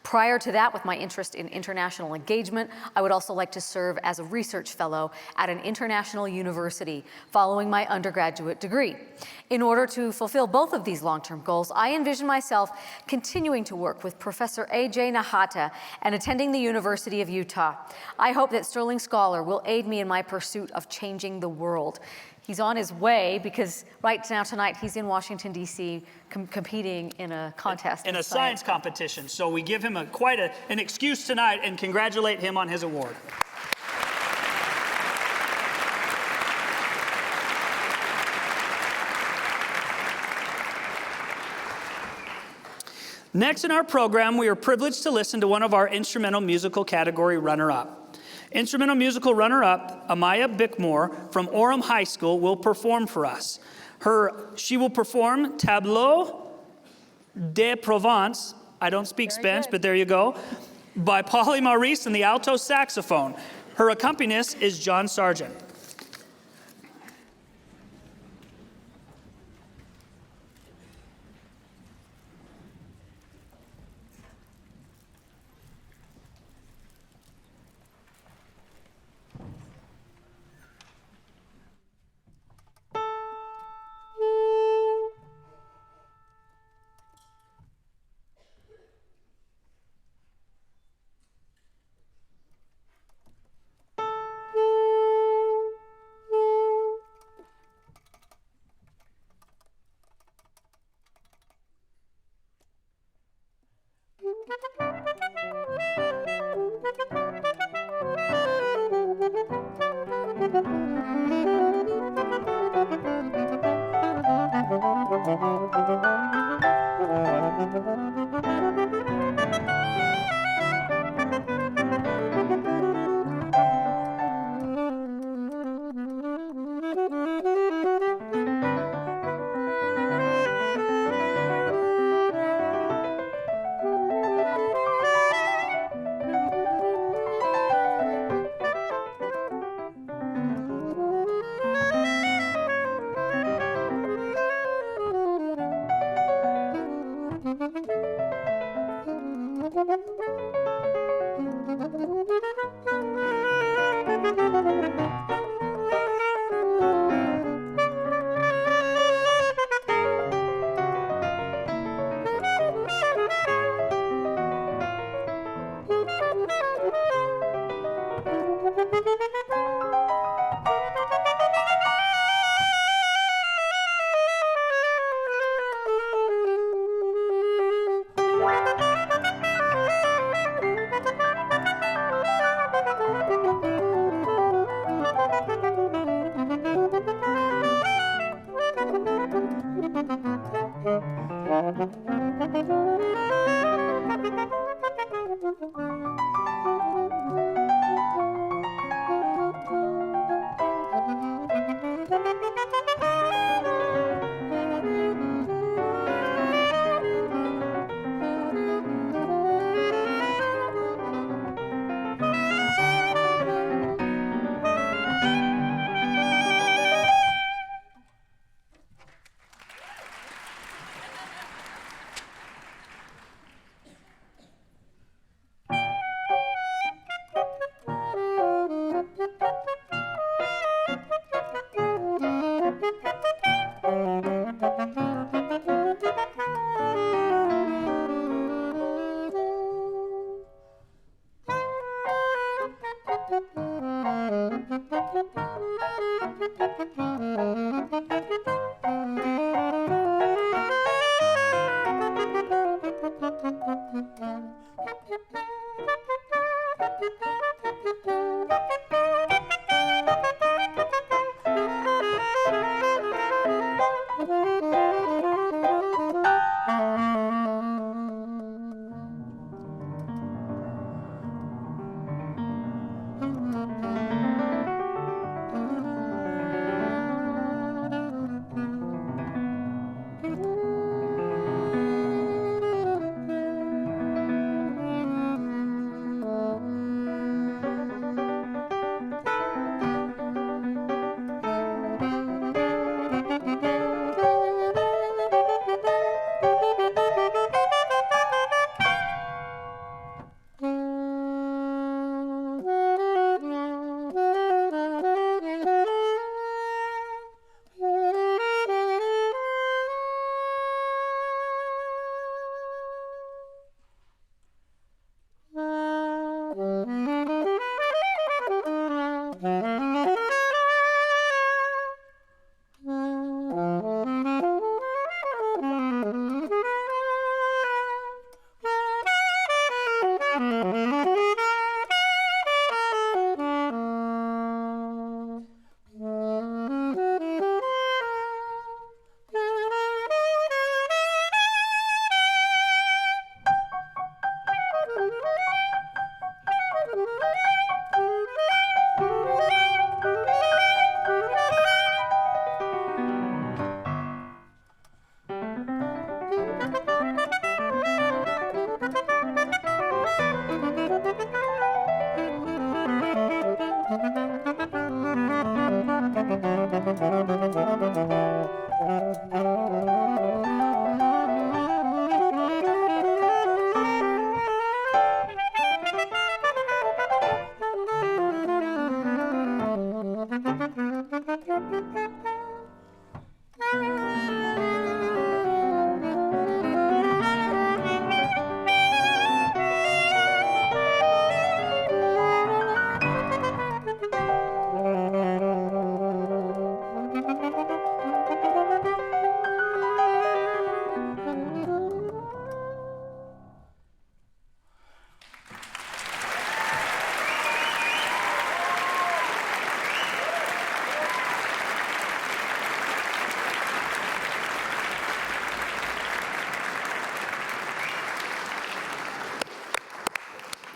Prior to that, with my interest in international engagement, I would also like to serve as a research fellow at an international university following my undergraduate degree. In order to fulfill both of these long-term goals, I envision myself continuing to work with Professor A.J. Nahata and attending the University of Utah. I hope that Sterling Scholar will aid me in my pursuit of changing the world. He's on his way because right now tonight he's in Washington, D.C. competing in a contest. In a science competition. So we give him quite an excuse tonight and congratulate him on his award. Next in our program, we are privileged to listen to one of our instrumental musical category runner-up. Instrumental musical runner-up, AMAYA BICKMORE from Orem High School will perform for us. She will perform Tableau de Provence, I don't speak Spanish, but there you go, by Polly Maurice and the alto saxophone. Her accompanist is John Sargent.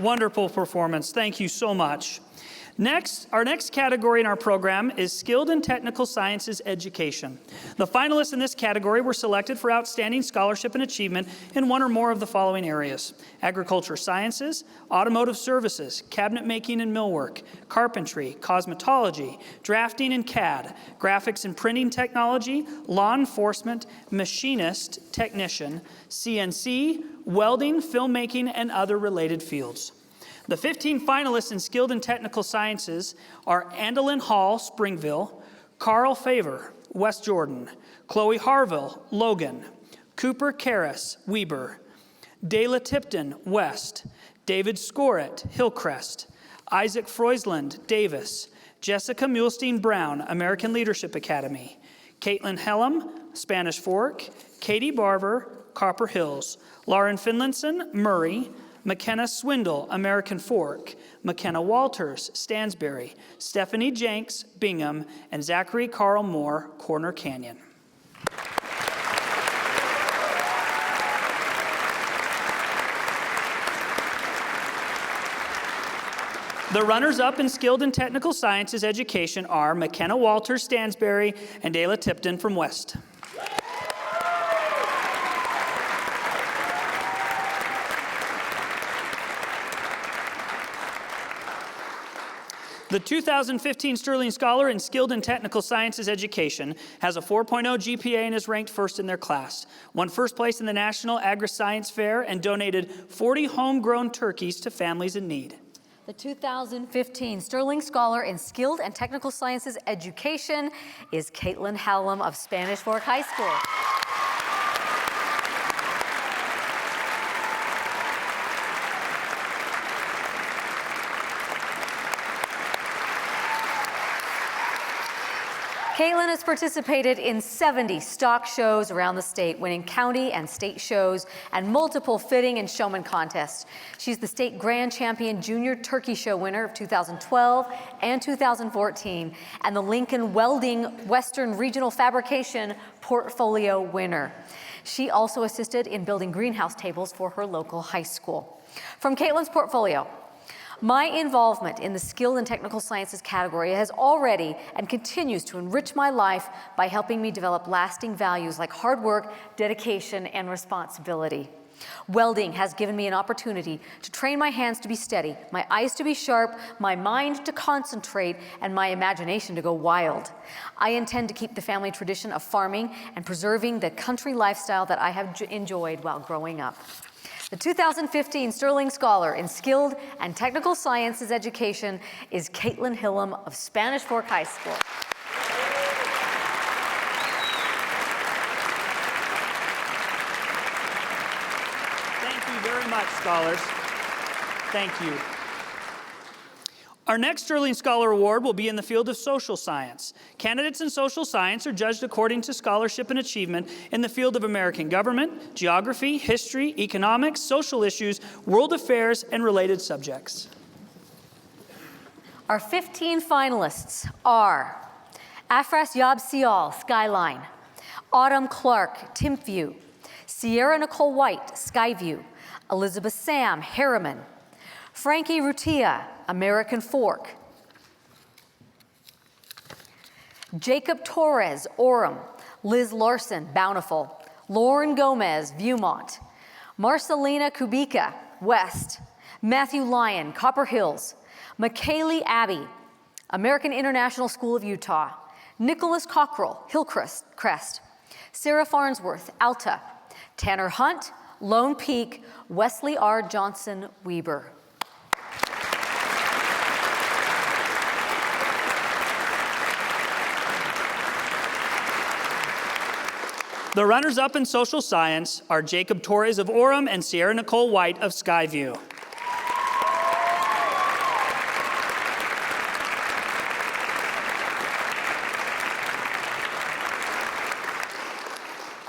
Wonderful performance. Thank you so much. Next, our next category in our program is Skilled in Technical Sciences Education. The finalists in this category were selected for outstanding scholarship and achievement in one or more of the following areas: agriculture sciences, automotive services, cabinet making and millwork, carpentry, cosmetology, drafting and CAD, graphics and printing technology, law enforcement, machinist, technician, CNC, welding, filmmaking, and other related fields. The 15 finalists in Skilled in Technical Sciences are Andalyn Hall, Springville; Carl Favor, West Jordan; Chloe Harville, Logan; Cooper Karras, Weber; Dayla Tipton, West; David Scoret, Hillcrest; Isaac Freusland, Davis; Jessica Mulestein Brown, American Leadership Academy; Caitlin HALLAM, Spanish Fork; Katie Barber, Copper Hills; Lauren Finlinson, Murray; McKenna Swindle, American Fork; McKenna Walters, Stansbury; Stephanie Jenks, Bingham; and Zachary Carl Moore, Corner Canyon. The runners-up in Skilled in Technical Sciences Education are McKenna Walters, Stansbury, and Dayla Tipton from West. The 2015 Sterling Scholar in Skilled in Technical Sciences Education has a 4.0 GPA and is ranked first in their class, won first place in the National Agri-Science Fair, and donated 40 homegrown turkeys to families in need. The 2015 Sterling Scholar in Skilled and Technical Sciences Education is KAITLIN HALLAM of Spanish Fork High School. KAITLIN has participated in 70 stock shows around the state, winning county and state shows and multiple fitting and showman contests. She's the state grand champion junior turkey show winner of 2012 and 2014, and the Lincoln Welding Western Regional Fabrication Portfolio winner. She also assisted in building greenhouse tables for her local high school. From KAITLIN's portfolio, my involvement in the skilled and technical sciences category has already and continues to enrich my life by helping me develop lasting values like hard work, dedication, and responsibility. Welding has given me an opportunity to train my hands to be steady, my eyes to be sharp, my mind to concentrate, and my imagination to go wild. I intend to keep the family tradition of farming and preserving the country lifestyle that I have enjoyed while growing up. The 2015 Sterling Scholar in Skilled and Technical Sciences Education is KAITLIN HALLAM of Spanish Fork High School. Thank you very much, scholars. Thank you. Our next Sterling Scholar Award will be in the field of social science. Candidates in social science are judged according to scholarship and achievement in the field of American government, geography, history, economics, social issues, world affairs, and related subjects. Our 15 finalists are Afras Yab Sial, Skyline; Autumn Clark, Timpview; Sierra Nicole White, Skyview; Elizabeth Sam, Harriman; Frankie Rutia, American Fork; Jacob Torres, Orem; Liz Larson, Bountiful; Lauren Gomez, Viewmont; Marcelina Kubica, West; Matthew Lyon, Copper Hills; McKaylee Abbey, American International School of Utah; Nicholas Cockrell, Hillcrest; Sarah Farnsworth, Alta; Tanner Hunt, Lone Peak; Wesley R. Johnson, Weber. The runners-up in social science are Jacob Torres of Orem and Sierra Nicole White of Skyview.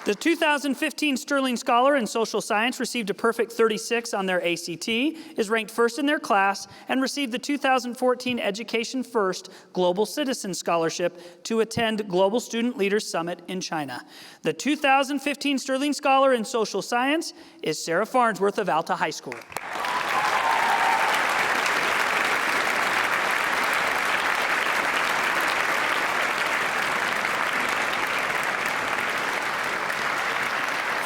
The 2015 Sterling Scholar in Social Science received a perfect 36 on their ACT, is ranked first in their class, and received the 2014 Education First Global Citizen Scholarship to attend Global Student Leaders Summit in China. The 2015 Sterling Scholar in Social Science is Sarah Farnsworth of Alta High School.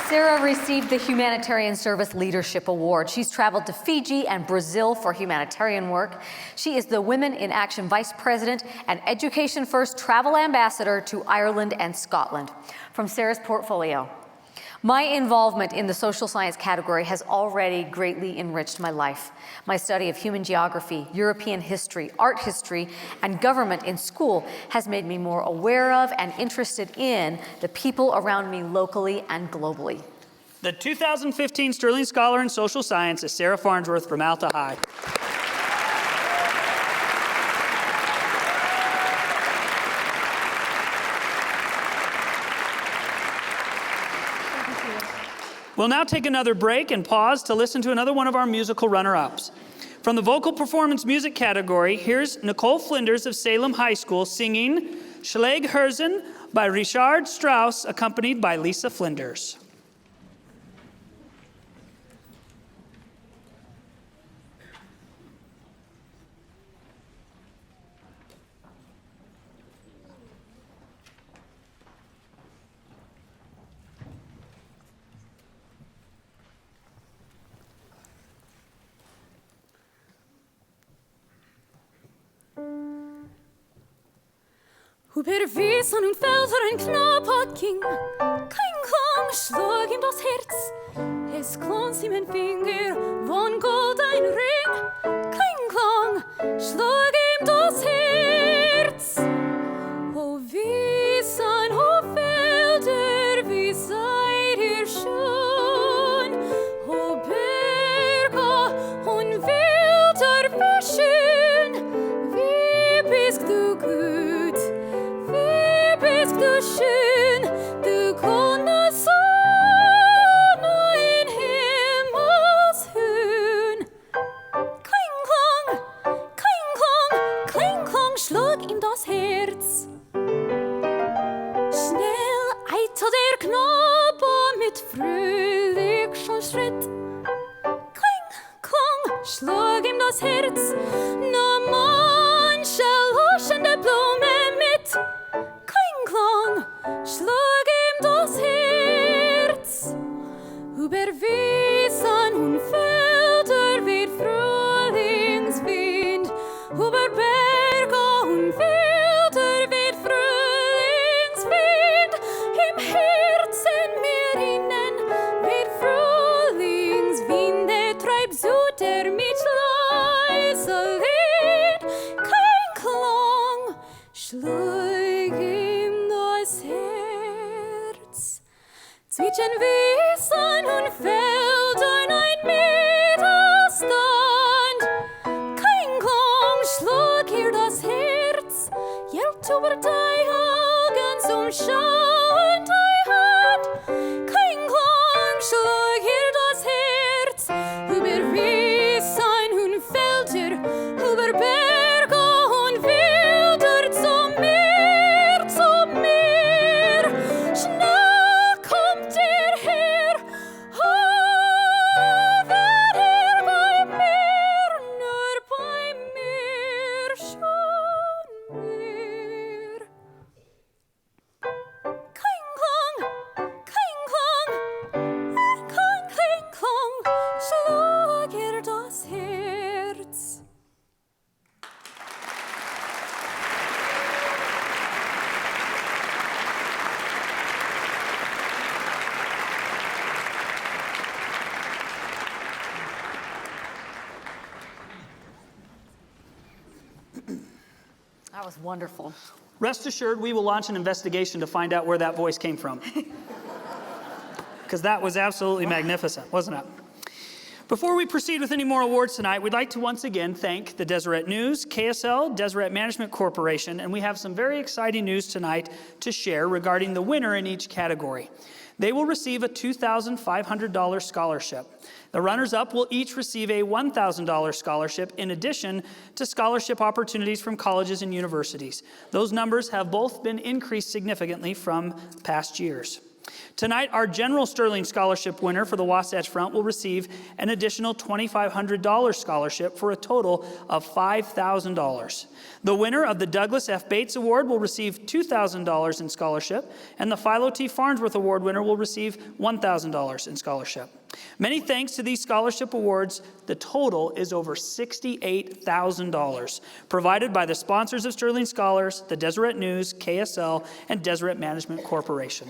Sarah received the Humanitarian Service Leadership Award. She's traveled to Fiji and Brazil for humanitarian work. She is the Women in Action Vice President and Education First Travel Ambassador to Ireland and Scotland. From Sarah's portfolio, my involvement in the social science category has already greatly enriched my life. My study of human geography, European history, art history, and government in school has made me more aware of and interested in the people around me locally and globally. The 2015 Sterling Scholar in Social Science is Sarah Farnsworth from Alta High. We'll now take another break and pause to listen to another one of our musical runner-ups. From the vocal performance music category, here's Nicole Flinders of Salem High School singing Schlägerherzen by Richard Strauss, accompanied by Lisa Flinders. Über Wiesen und Felder ein Knopfhut ging, kein Klang schlug ihm das Herz. Es glänzt ihm ein Finger, von Gold ein Ring, kein Klang schlag ihm das Herz. O Wiesen, o Felder, wie seid ihr schön, o Berge und Wälder, wie schön, wie bist du gut, wie bist du schön, du grüne Sonne in Himmelshöhen. Kling, kling, schlag ihm das Herz. Schnell eilte der Knabe mit fröhlichem Schritt. Kling, schlag ihm das Herz, na manche lachende Blume mit. Kling, schlag ihm das Herz. Über Wiesen und Felder weht Frühlingswind, über Berge und Wälder weht Frühlingswind, im Herzen mir innen weht Frühlingswind, der treibt Sutter mit leise Lied. Kein Klang, schlag ihm das Herz. Zwischen Wiesen und Feldern ein Mittelstand. Kein Klang, schlag ihr das Herz. Jält über dein Augen zum Schauen dein Hand. Kein Klang, schlag ihr das Herz. Über Wiesen und Felder, über Berge und Wälder zum Meer, zum Meer. Schnell kommt ihr her, wer er bei mir, nur bei mir schon mehr. Kling, schlag ihr das Herz. That was wonderful. Rest assured, we will launch an investigation to find out where that voice came from. Because that was absolutely magnificent, wasn't it? Before we proceed with any more awards tonight, we'd like to once again thank the Deseret News, KSL, Deseret Management Corporation, and we have some very exciting news tonight to share regarding the winner in each category. They will receive a $2,500 scholarship. The runners-up will each receive a $1,000 scholarship in addition to scholarship opportunities from colleges and universities. Those numbers have both been increased significantly from past years. Tonight, our General Sterling Scholarship winner for the Wasatch Front will receive an additional $2,500 scholarship for a total of $5,000. The winner of the Douglas F. Bates Award will receive $2,000 in scholarship, and the Philo T. Farnsworth Award winner will receive $1,000 in scholarship. Many thanks to these scholarship awards. The total is over $68,000, provided by the sponsors of Sterling Scholars, the Deseret News, KSL, and Deseret Management Corporation.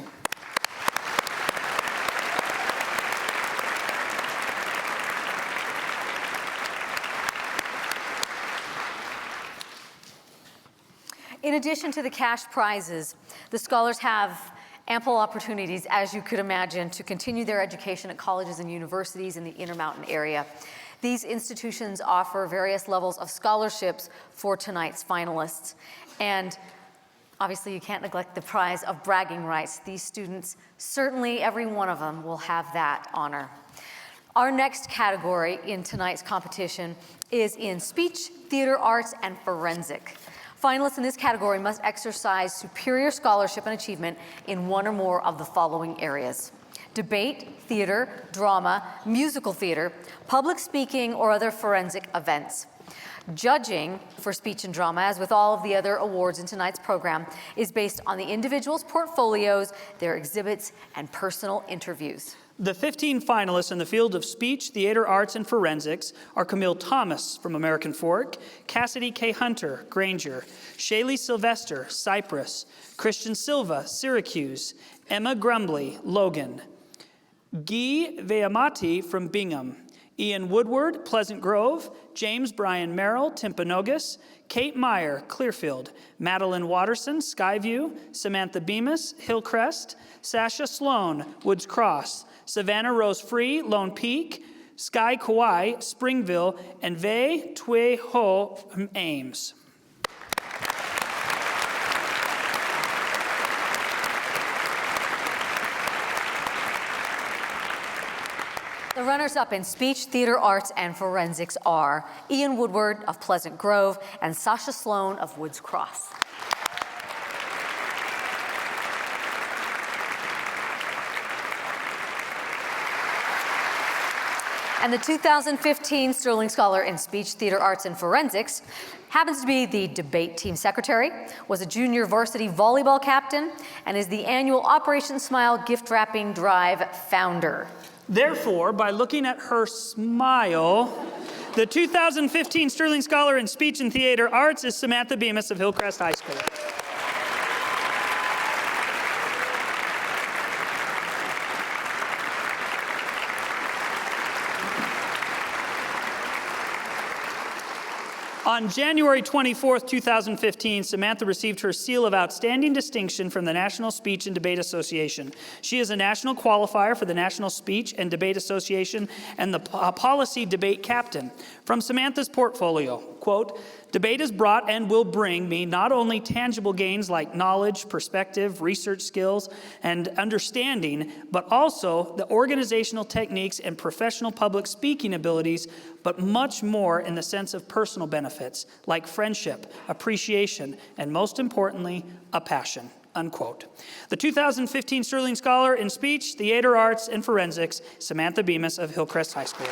In addition to the cash prizes, the scholars have ample opportunities, as you could imagine, to continue their education at colleges and universities in the Intermountain area. These institutions offer various levels of scholarships for tonight's finalists. And obviously, you can't neglect the prize of bragging rights. These students, certainly every one of them, will have that honor. Our next category in tonight's competition is in speech, theater arts, and forensic. Finalists in this category must exercise superior scholarship and achievement in one or more of the following areas: debate, theater, drama, musical theater, public speaking, or other forensic events. Judging for speech and drama, as with all of the other awards in tonight's program, is based on the individual's portfolios, their exhibits, and personal interviews. The 15 finalists in the field of speech, theater arts, and forensics are Camille Thomas from American Fork, Cassidy K. Hunter, Granger, Shaylee Sylvester, Cypress, Christian Silva, Syracuse, Emma Grumbly, Logan, Guy Veamati from Bingham, Ian Woodward, Pleasant Grove, James Brian Merrill, Timpanogos, Kate Meyer, Clearfield, Madeline Watterson, Skyview, Samantha Bemis, Hillcrest, Sasha Sloan, Woods Cross, Savannah Rose Free, Lone Peak, Sky Kauai, Springville, and Vei Tue Ho from Ames. The runners-up in speech, theater arts, and forensics are Ian Woodward of Pleasant Grove and Sasha Sloan of Woods Cross. And the 2015 Sterling Scholar in Speech, Theater Arts, and Forensics happens to be the debate team secretary, was a junior varsity volleyball captain, and is the annual Operation Smile gift wrapping drive founder. Therefore, by looking at her smile, the 2015 Sterling Scholar in Speech and Theater Arts is Samantha Bemis of Hillcrest High School. On January 24, 2015, Samantha received her Seal of Outstanding Distinction from the National Speech and Debate Association. She is a national qualifier for the National Speech and Debate Association and the Policy Debate Captain. From Samantha's portfolio, quote, "Debate has brought and will bring me not only tangible gains like knowledge, perspective, research skills, and understanding, but also the organizational techniques and professional public speaking abilities, but much more in the sense of personal benefits, like friendship, appreciation, and most importantly, a passion," unquote. The 2015 Sterling Scholar in Speech, Theater Arts, and Forensics, Samantha Bemis of Hillcrest High School.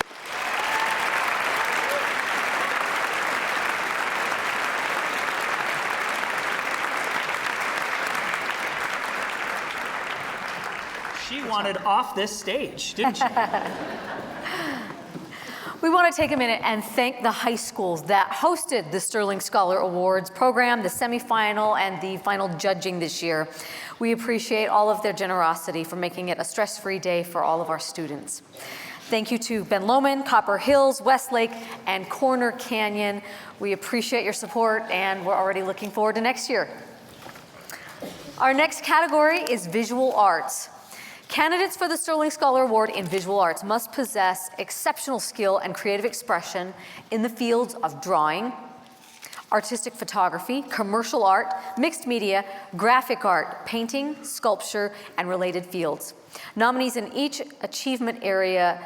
She wanted off this stage, didn't she? We want to take a minute and thank the high schools that hosted the Sterling Scholar Awards program, the semifinal and the final judging this year. We appreciate all of their generosity for making it a stress-free day for all of our students. Thank you to Ben Lomond, Copper Hills, Westlake, and Corner Canyon. We appreciate your support, and we're already looking forward to next year. Our next category is visual arts. Candidates for the Sterling Scholar Award in Visual Arts must possess exceptional skill and creative expression in the fields of drawing, artistic photography, commercial art, mixed media, graphic art, painting, sculpture, and related fields. Nominees in each achievement area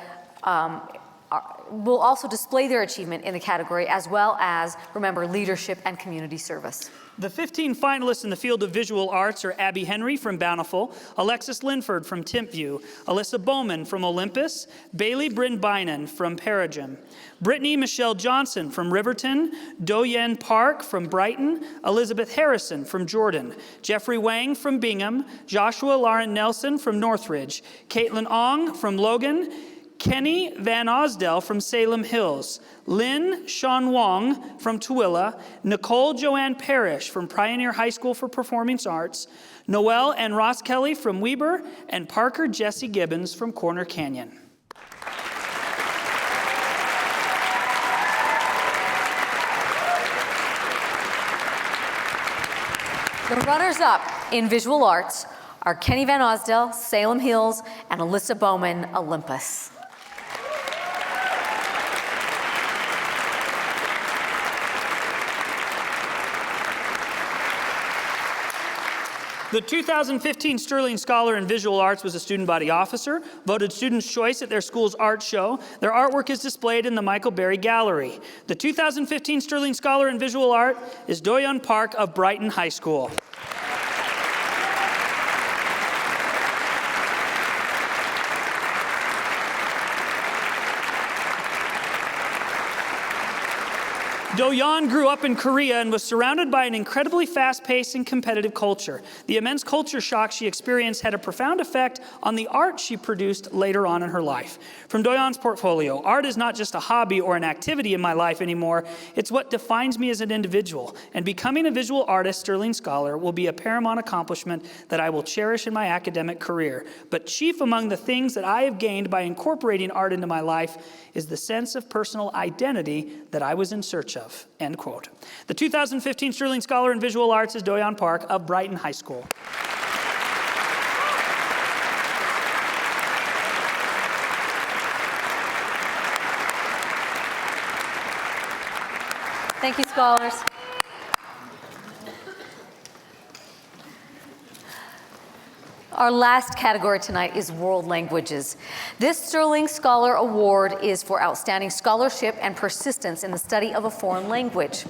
will also display their achievement in the category, as well as, remember, leadership and community service. The 15 finalists in the field of visual arts are Abby Henry from Bountiful, Alexis Linford from Timpview, Alyssa Bowman from Olympus, Bailey Bryn Bynan from Paragem, Brittany Michelle Johnson from Riverton, Do-Yen Park from Brighton, Elizabeth Harrison from Jordan, Jeffrey Wang from Bingham, Joshua Lauren Nelson from Northridge, Caitlin Ong from Logan, Kenny Van Osdell from Salem Hills, Lynn Sean Wong from Tooele, Nicole Joanne Parrish from Pioneer High School for Performing Arts, Noel and Ross Kelly from Weber, and Parker Jesse Gibbons from Corner Canyon. The runners-up in visual arts are Kenny Van Osdell, Salem Hills, and Alyssa Bowman, Olympus. The 2015 Sterling Scholar in Visual Arts was a student body officer, voted Student's Choice at their school's art show. Their artwork is displayed in the Michael Berry Gallery. The 2015 Sterling Scholar in Visual Art is Do-Yen Park of Brighton High School. Do-yeon grew up in Korea and was surrounded by an incredibly fast-paced and competitive culture. The immense culture shock she experienced had a profound effect on the art she produced later on in her life. From Do-yeon's portfolio, art is not just a hobby or an activity in my life anymore, it's what defines me as an individual. And becoming a visual artist, Sterling Scholar, will be a paramount accomplishment that I will cherish in my academic career. But chief among the things that I have gained by incorporating art into my life is the sense of personal identity that I was in search of. End quote. The 2015 Sterling Scholar in Visual Arts is Do-yeon Park of Brighton High School. Thank you, scholars. Our last category tonight is world languages. This Sterling Scholar Award is for outstanding scholarship and persistence in the study of a foreign language.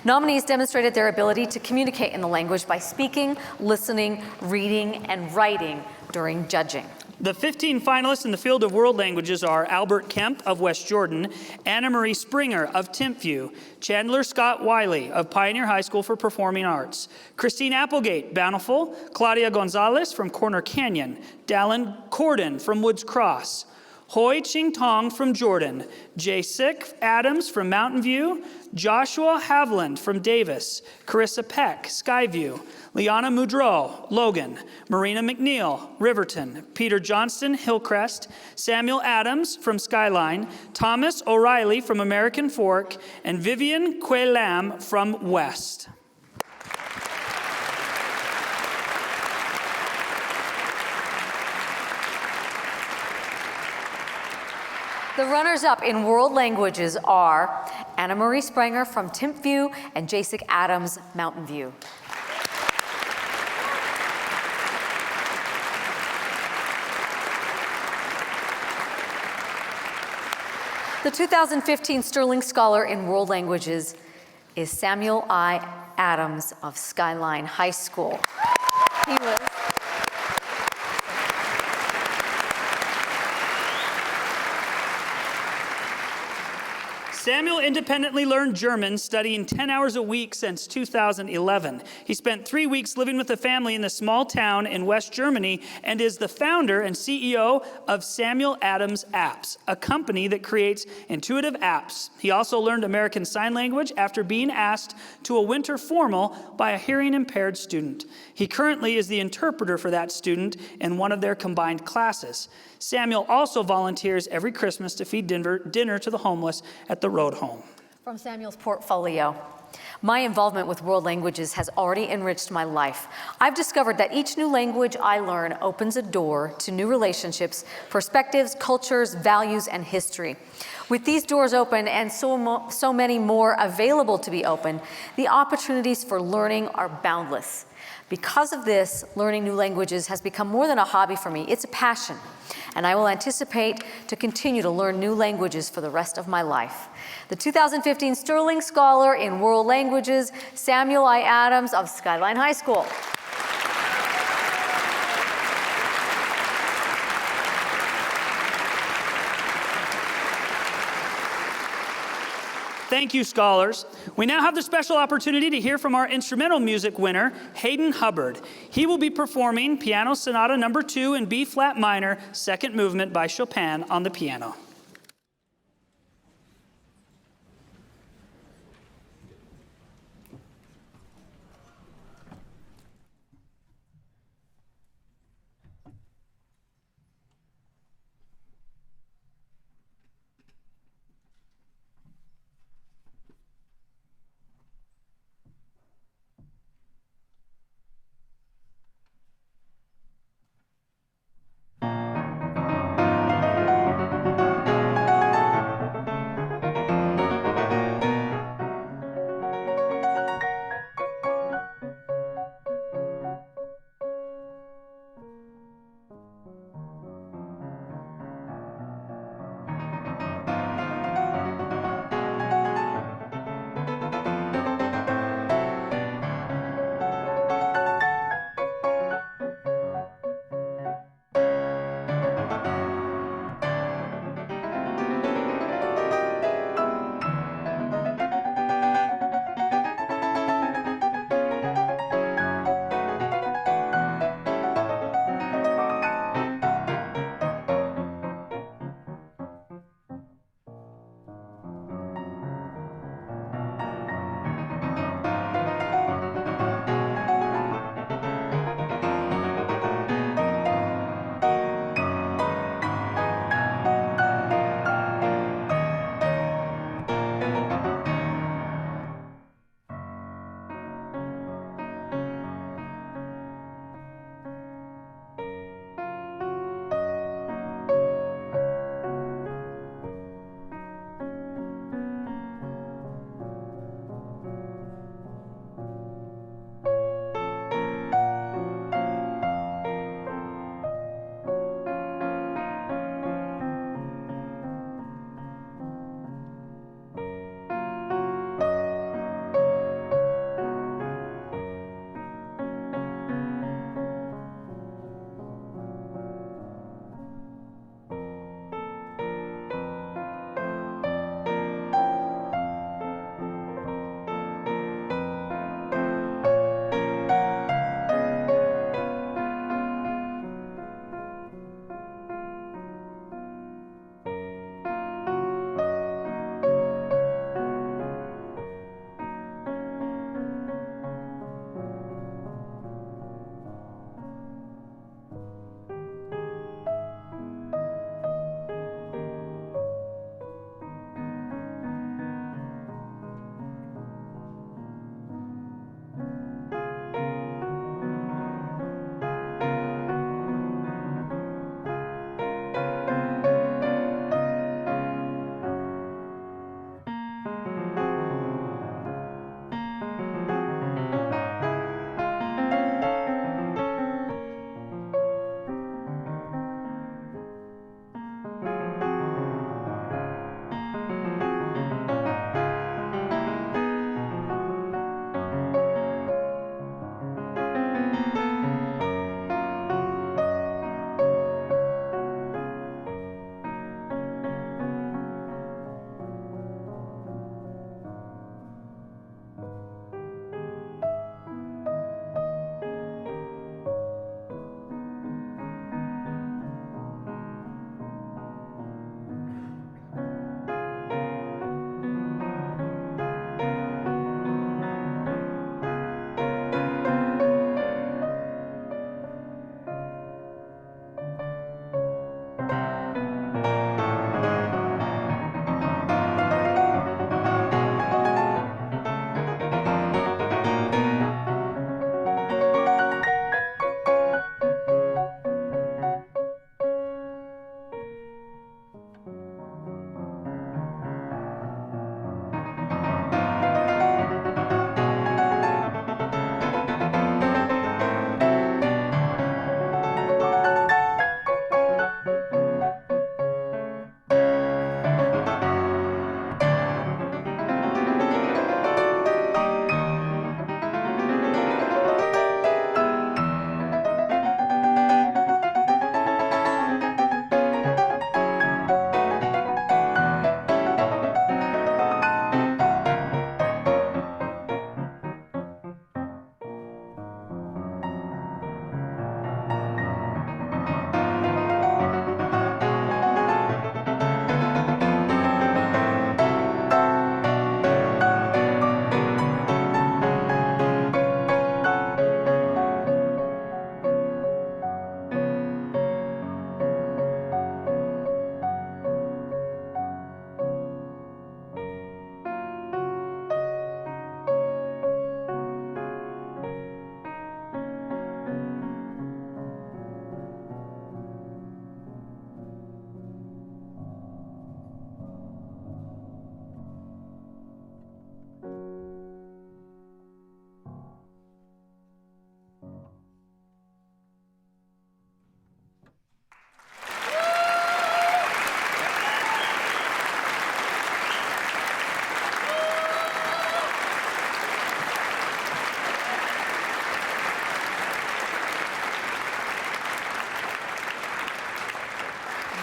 Nominees demonstrated their ability to communicate in the language by speaking, listening, reading, and writing during judging. The 15 finalists in the field of world languages are Albert Kemp of West Jordan, Anna Marie Springer of Timpview, Chandler Scott Wiley of Pioneer High School for Performing Arts, Christine Applegate, Bountiful, Claudia Gonzalez from Corner Canyon, Dallin Corden from Woods Cross, Hoi Ching Tong from Jordan, Jay Sick Adams from Mountain View, Joshua Haviland from Davis, Carissa Peck, Skyview, Liana Mudrow, Logan, Marina McNeil, Riverton, Peter Johnston, Hillcrest, Samuel Adams from Skyline, Thomas O'Reilly from American Fork, and Vivian Quay Lam from West. The runners-up in world languages are Anna Marie Springer from Timpview and Jasik Adams, Mountain View. The 2015 Sterling Scholar in World Languages is Samuel I. Adams of Skyline High School. He was Samuel independently learned German, studying 10 hours a week since 2011. He spent 3 weeks living with a family in a small town in West Germany and is the founder and CEO of Samuel Adams Apps, a company that creates intuitive apps. He also learned American Sign Language after being asked to a winter formal by a hearing-impaired student. He currently is the interpreter for that student in one of their combined classes. Samuel also volunteers every Christmas to feed dinner to the homeless at the road home. from Samuel's portfolio. My involvement with world languages has already enriched my life. I've discovered that each new language I learn opens a door to new relationships, perspectives, cultures, values, and history. With these doors open and so many more available to be opened, the opportunities for learning are boundless. Because of this, learning new languages has become more than a hobby for me. It's a passion, and I will anticipate to continue to learn new languages for the rest of my life. The 2015 Sterling Scholar in World Languages, Samuel I. Adams of Skyline High School. Thank you, scholars. We now have the special opportunity to hear from our instrumental music winner, Hayden Hubbard. He will be performing Piano Sonata No. 2 in B-flat minor, second movement by Chopin on the piano.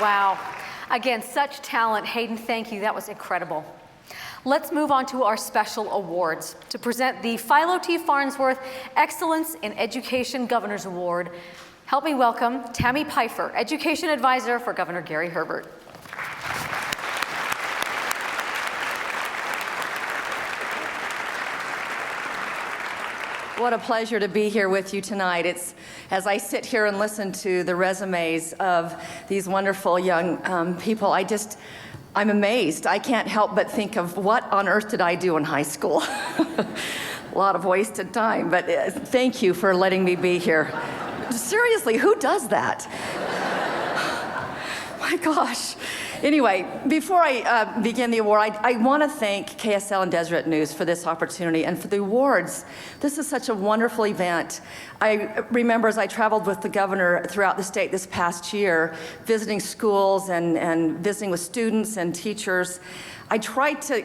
Wow. Again, such talent. Hayden, thank you. That was incredible. Let's move on to our special awards. To present the Philo T. Farnsworth Excellence in Education Governor's Award, help me welcome Tammy Pfeiffer, Education Advisor for Governor Gary Herbert. What a pleasure to be here with you tonight. It's as I sit here and listen to the resumes of these wonderful young people, I'm amazed. I can't help but think of what on earth did I do in high school? A lot of wasted time, but thank you for letting me be here. Seriously, who does that? My gosh. Anyway, before I begin the award, I want to thank KSL and Deseret News for this opportunity and for the awards. This is such a wonderful event. I remember as I traveled with the governor throughout the state this past year, visiting schools and visiting with students and teachers, I tried to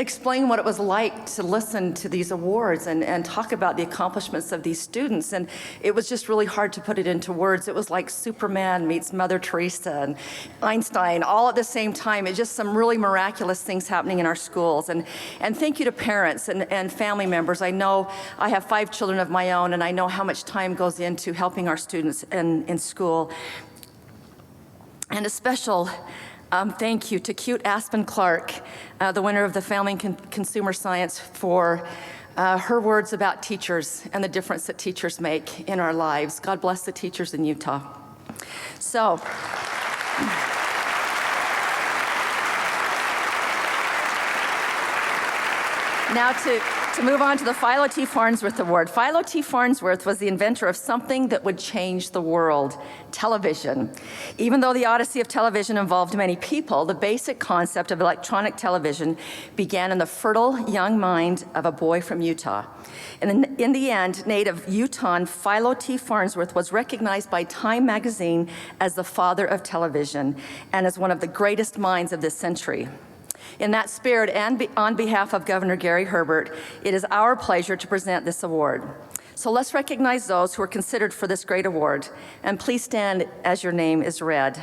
explain what it was like to listen to these awards and talk about the accomplishments of these students. And it was just really hard to put it into words. It was like Superman meets Mother Teresa and Einstein all at the same time. It's just some really miraculous things happening in our schools. And thank you to parents and family members. I know I have 5 children of my own, and I know how much time goes into helping our students in school. And a special thank you to cute Aspen Clark, the winner of the Family and Consumer Science, for her words about teachers and the difference that teachers make in our lives. God bless the teachers in Utah. So, now to move on to the Philo T. Farnsworth Award. Philo T. Farnsworth was the inventor of something that would change the world, television. Even though the odyssey of television involved many people, the basic concept of electronic television began in the fertile young mind of a boy from Utah. And in the end, native Utahn Philo T. Farnsworth was recognized by Time magazine as the father of television and as one of the greatest minds of this century. In that spirit, and on behalf of Governor Gary Herbert, it is our pleasure to present this award. So let's recognize those who are considered for this great award. And please stand as your name is read.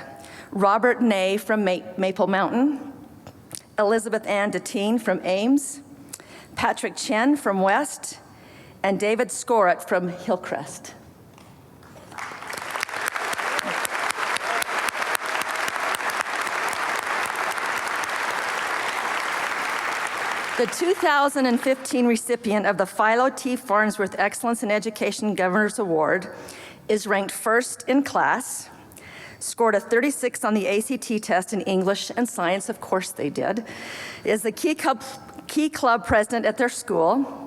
Robert Ney from Maple Mountain, Elizabeth Ann Deteen from Ames, Patrick Chen from West, and David Scorrett from Hillcrest. The 2015 recipient of the Philo T. Farnsworth Excellence in Education Governor's Award is ranked first in class, scored a 36 on the ACT test in English and science, of course they did, is the key club president at their school,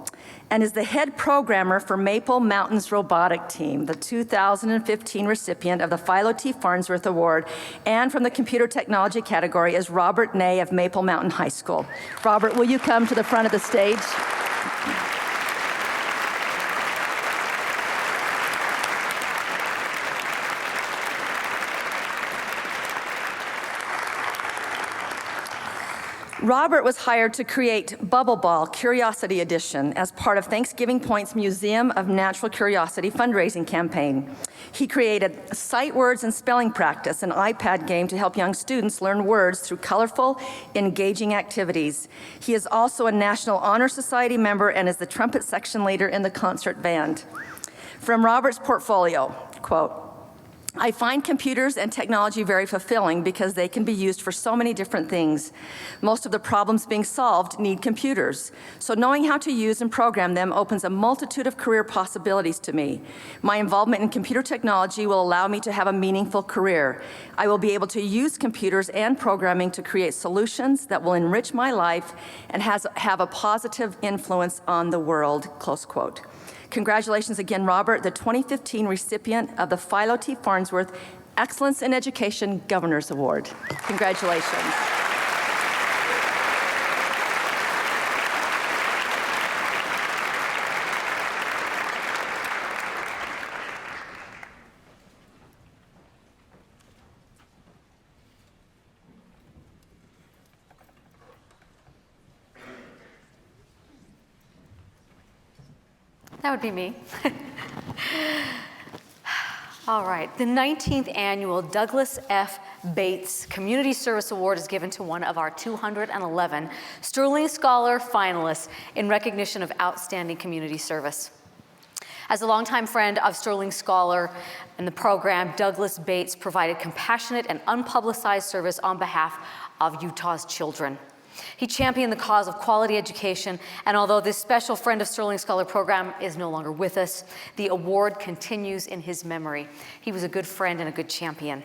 and is the head programmer for Maple Mountain's robotic team, the 2015 recipient of the Philo T. Farnsworth Award, and from the computer technology category is Robert Ney of Maple Mountain High School. Robert, will you come to the front of the stage? Robert was hired to create Bubble Ball Curiosity Edition as part of Thanksgiving Point's Museum of Natural Curiosity fundraising campaign. He created Sight Words and Spelling Practice, an iPad game to help young students learn words through colorful, engaging activities. He is also a National Honor Society member and is the trumpet section leader in the concert band. From Robert's portfolio, quote, I find computers and technology very fulfilling because they can be used for so many different things. Most of the problems being solved need computers. So knowing how to use and program them opens a multitude of career possibilities to me. My involvement in computer technology will allow me to have a meaningful career. I will be able to use computers and programming to create solutions that will enrich my life and have a positive influence on the world, close quote. Congratulations again, Robert, the 2015 recipient of the Philo T. Farnsworth Excellence in Education Governor's Award. Congratulations. That would be me. All right, the 19th annual Douglas F. Bates Community Service Award is given to one of our 211 Sterling Scholar finalists in recognition of outstanding community service. As a longtime friend of Sterling Scholar and the program, Douglas Bates provided compassionate and unpublicized service on behalf of Utah's children. He championed the cause of quality education, and although this special Friend of Sterling Scholar program is no longer with us, the award continues in his memory. He was a good friend and a good champion.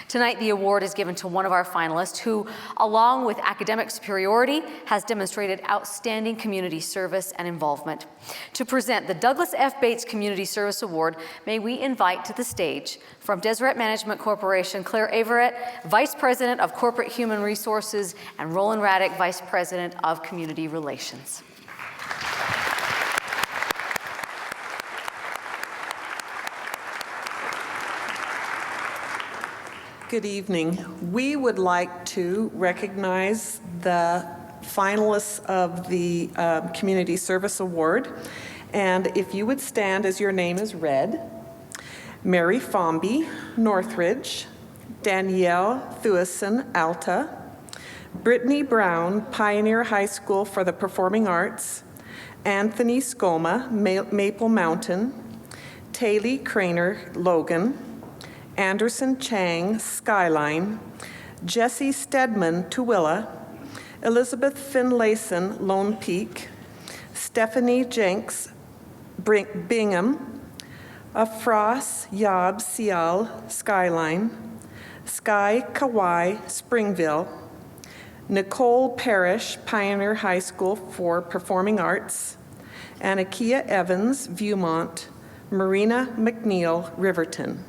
Tonight, the award is given to one of our finalists who, along with academic superiority, has demonstrated outstanding community service and involvement. To present the Douglas F. Bates Community Service Award, may we invite to the stage from Deseret Management Corporation, Claire Averett, Vice President of Corporate Human Resources, and Roland Raddick, Vice President of Community Relations. Good evening. We would like to recognize the finalists of the Community Service Award. And if you would stand as your name is read: Mary Fomby, Northridge; Danielle Thuison, Alta; Brittany Brown, Pioneer High School for the Performing Arts; Anthony Skoma, Maple Mountain; Taylor Craner, Logan; Anderson Chang, Skyline; Jesse Stedman, Tooele; Elizabeth Finlayson, Lone Peak; Stephanie Jenks, Bingham; Afras Yab Sial, Skyline; Sky Kawai, Springville; Nicole Parrish, Pioneer High School for Performing Arts; Anakia Evans, Viewmont; Marina McNeil, Riverton.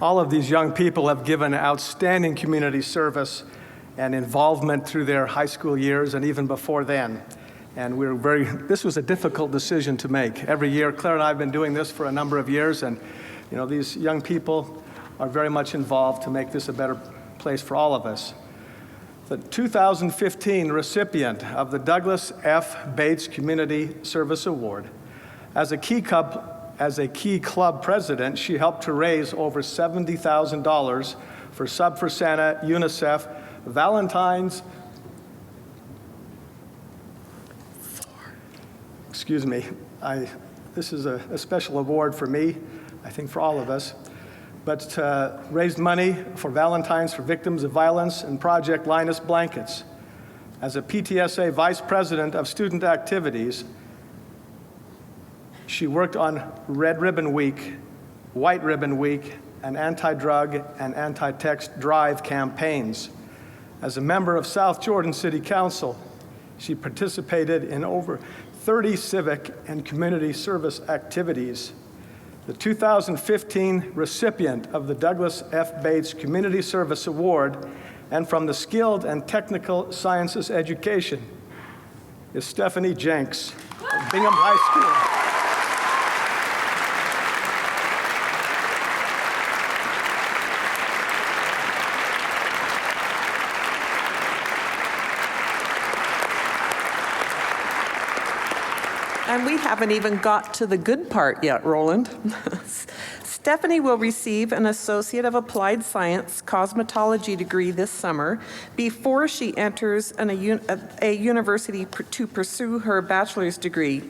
All of these young people have given outstanding community service and involvement through their high school years and even before then. And this was a difficult decision to make. Every year, Claire and I have been doing this for a number of years, and these young people are very much involved to make this a better place for all of us. The 2015 recipient of the Douglas F. Bates Community Service Award. As a key club president, she helped to raise over $70,000 for Sub for Santa, UNICEF, Valentine's, this is a special award for me, I think for all of us, but raised money for Valentine's for victims of violence and Project Linus Blankets. As a PTSA Vice President of Student Activities, she worked on Red Ribbon Week, White Ribbon Week, and anti-drug and anti-text drive campaigns. As a member of South Jordan City Council, she participated in over 30 civic and community service activities. The 2015 recipient of the Douglas F. Bates Community Service Award, and from the Skilled and Technical Sciences Education, is Stephanie Jenks of Bingham High School. And we haven't even got to the good part yet, Roland. Stephanie will receive an Associate of Applied Science cosmetology degree this summer before she enters a university to pursue her bachelor's degree.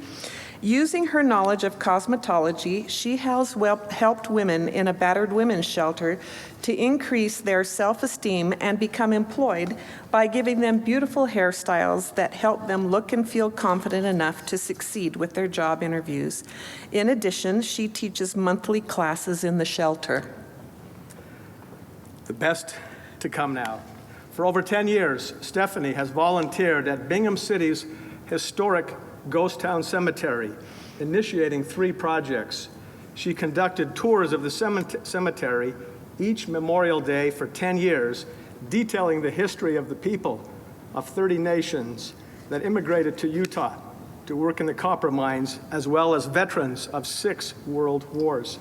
Using her knowledge of cosmetology, she has helped women in a battered women's shelter to increase their self-esteem and become employed by giving them beautiful hairstyles that help them look and feel confident enough to succeed with their job interviews. In addition, she teaches monthly classes in the shelter. The best to come now. For over 10 years, Stephanie has volunteered at Bingham City's historic Ghost Town Cemetery, initiating 3 projects. She conducted tours of the cemetery each Memorial Day for 10 years, detailing the history of the people of 30 nations that immigrated to Utah to work in the copper mines, as well as veterans of 6 world wars.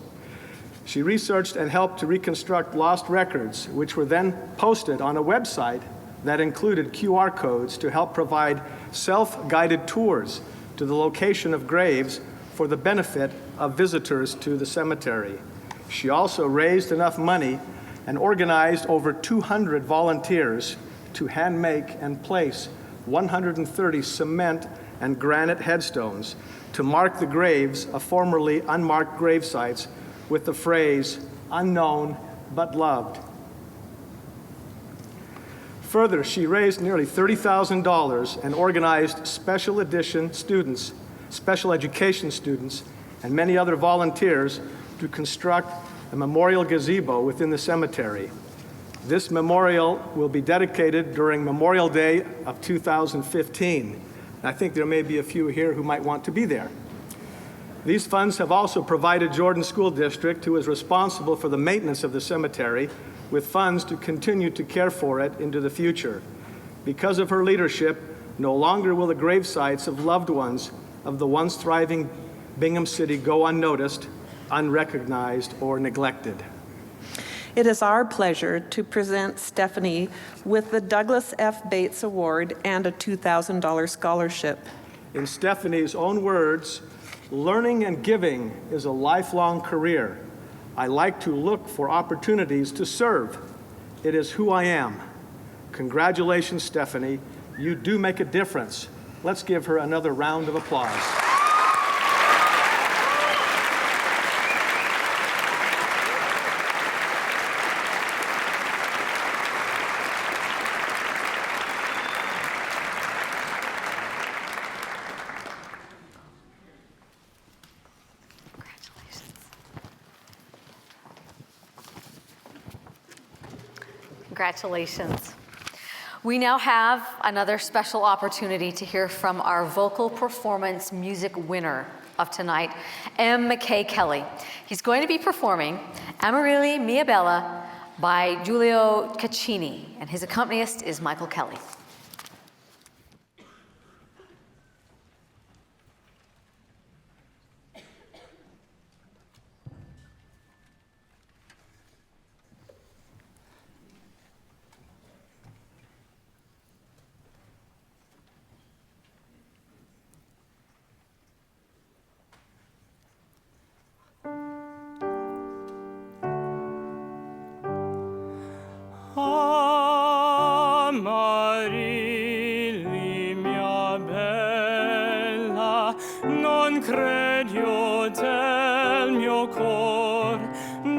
She researched and helped to reconstruct lost records, which were then posted on a website that included QR codes to help provide self-guided tours to the location of graves for the benefit of visitors to the cemetery. She also raised enough money and organized over 200 volunteers to hand make and place 130 cement and granite headstones to mark the graves of formerly unmarked grave sites with the phrase, "unknown but loved." Further, she raised nearly $30,000 and organized special education students, and many other volunteers to construct a memorial gazebo within the cemetery. This memorial will be dedicated during Memorial Day of 2015. I think there may be a few here who might want to be there. These funds have also provided Jordan School District, who is responsible for the maintenance of the cemetery, with funds to continue to care for it into the future. Because of her leadership, no longer will the grave sites of loved ones of the once thriving Bingham City go unnoticed, unrecognized, or neglected. It is our pleasure to present Stephanie with the Douglas F. Bates Award and a $2,000 scholarship. In Stephanie's own words, "Learning and giving is a lifelong career. I like to look for opportunities to serve. It is who I am." Congratulations, Stephanie. You do make a difference. Let's give her another round of applause. Congratulations. We now have another special opportunity to hear from our vocal performance music winner of tonight, MCKAY Kelly. He's going to be performing Amarilli Mia Bella by Giulio Caccini, and his accompanist is Michael Kelly. Amarilli mia bella, non credo del mio cor,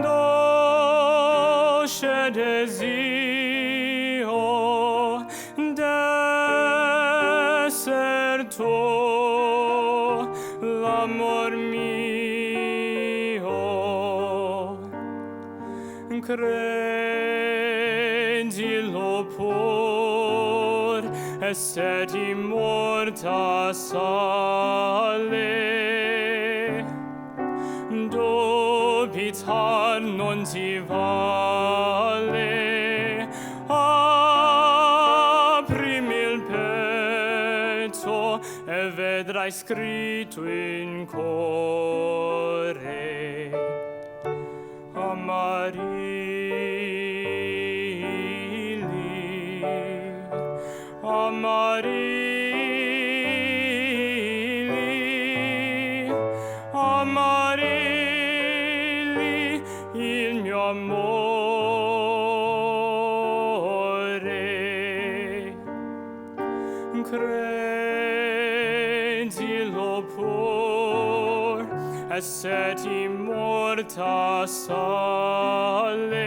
dolce desio, deserto, l'amor mio, credilo pur, esseti morta sale, dubitar non ti vale, aprimi il petto e vedrai scritto in cuore, Amarilli, Amarilli, Amarilli, il mio amore. Credilo pur, esseti morta sale,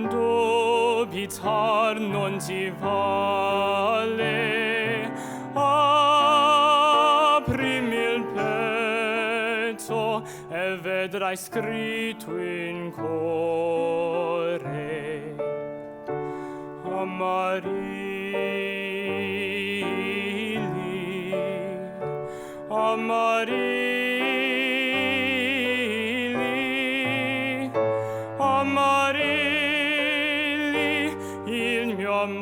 dubitar non ti vale, aprimi il petto e vedrai scritto in cuore, Amarilli, Amarilli, Amarilli, il mio amore,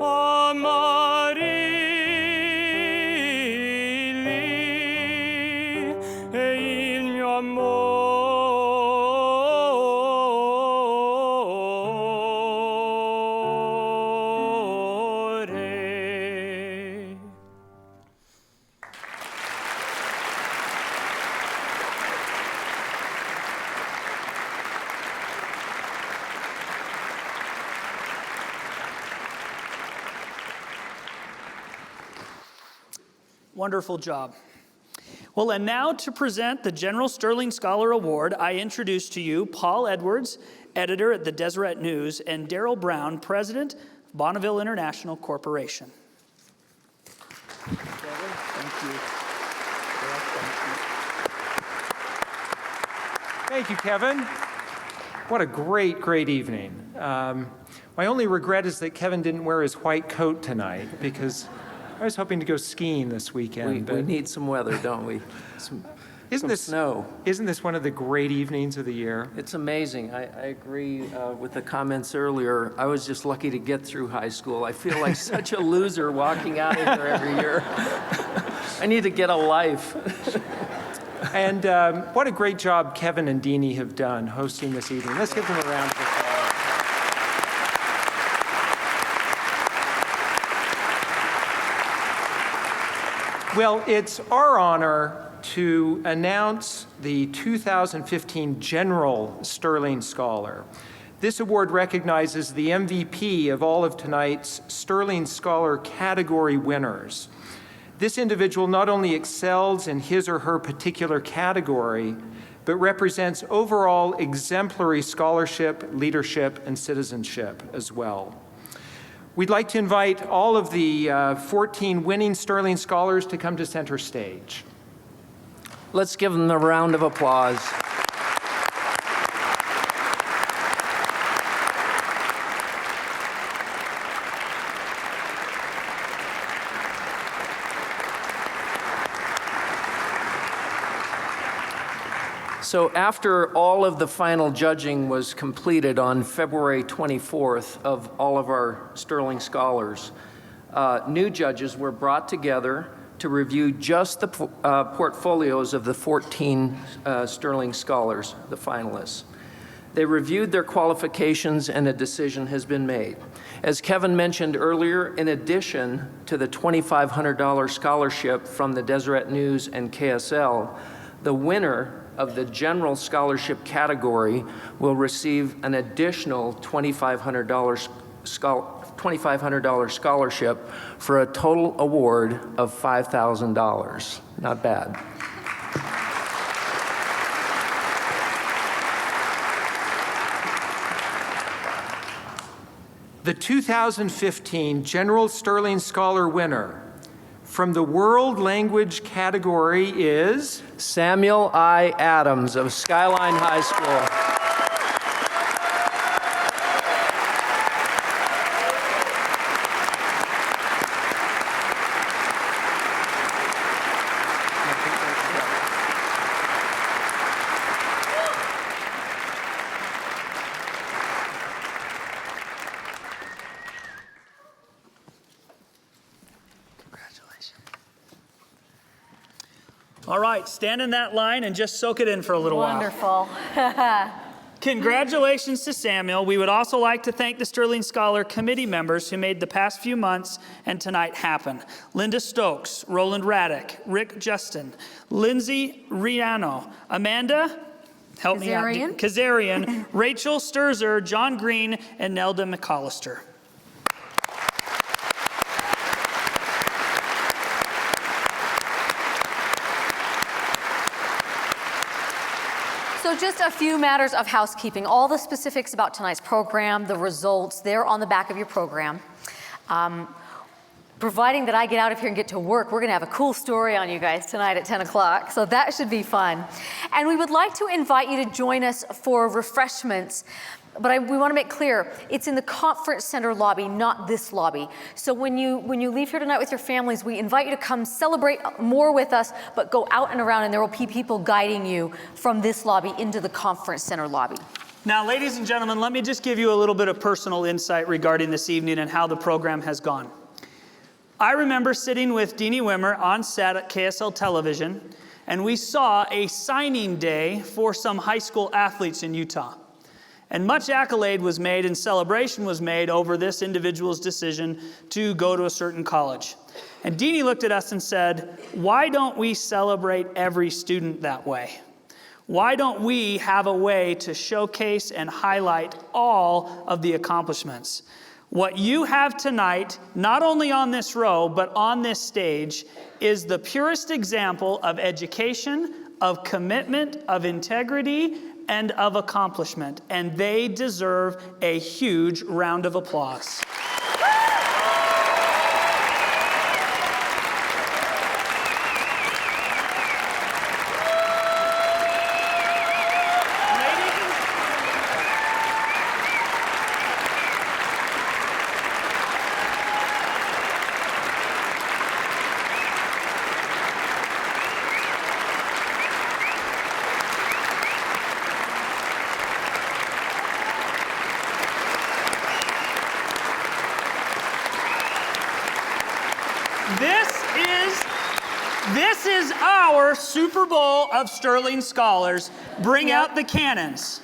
Amarilli, Wonderful job. Well, and now to present the General Sterling Scholar Award, I introduce to you Paul Edwards, editor at the Deseret News, and Daryl Brown, president of Bonneville International Corporation. Thank you, Kevin. What a great, great evening. My only regret is that Kevin didn't wear his white coat tonight, because I was hoping to go skiing this weekend. We need some weather, don't we? Some snow. Isn't this one of the great evenings of the year? It's amazing. I agree with the comments earlier. I was just lucky to get through high school. I feel like such a loser walking out of here every year. I need to get a life. And what a great job Kevin and DEANIE have done hosting this evening. Let's give them a round of applause. Well, it's our honor to announce the 2015 General Sterling Scholar. This award recognizes the MVP of all of tonight's Sterling Scholar category winners. This individual not only excels in his or her particular category, but represents overall exemplary scholarship, leadership, and citizenship as well. We'd like to invite all of the 14 winning Sterling Scholars to come to center stage. Let's give them a round of applause. So after all of the final judging was completed on February 24th of all of our Sterling Scholars, new judges were brought together to review just the portfolios of the 14 Sterling Scholars, the finalists. They reviewed their qualifications and a decision has been made. As Kevin mentioned earlier, in addition to the $2,500 scholarship from the Deseret News and KSL, the winner of the general scholarship category will receive an additional $2,500 scholarship for a total award of $5,000. Not bad. The 2015 General Sterling Scholar winner from the World Language category is Samuel I. Adams of Skyline High School. All right, stand in that line and just soak it in for a little while. Wonderful. Congratulations to Samuel. We would also like to thank the Sterling Scholar committee members who made the past few months and tonight happen. Linda Stokes, Roland Raddick, Rick Justin, Lindsay Riano, Amanda, help me out, Kazarian, Rachel Sturzer, John Green, and Nelda McAllister. So just a few matters of housekeeping. All the specifics about tonight's program, the results, they're on the back of your program. Providing that I get out of here and get to work, we're gonna have a cool story on you guys tonight at 10 o'clock, so that should be fun. And we would like to invite you to join us for refreshments. But we want to make clear, it's in the conference center lobby, not this lobby. So when you leave here tonight with your families, we invite you to come celebrate more with us, but go out and around, and there will be people guiding you from this lobby into the conference center lobby. Now, ladies and gentlemen, let me just give you a little bit of personal insight regarding this evening and how the program has gone. I remember sitting with DEANIE WIMMER on set at KSL Television and we saw a signing day for some high school athletes in Utah. And much accolade was made and celebration was made over this individual's decision to go to a certain college. And Deanie looked at us and said, why don't we celebrate every student that way? Why don't we have a way to showcase and highlight all of the accomplishments? What you have tonight, not only on this row, but on this stage, is the purest example of education, of commitment, of integrity, and of accomplishment. And they deserve a huge round of applause. This is our Super Bowl of Sterling Scholars. Bring out the cannons.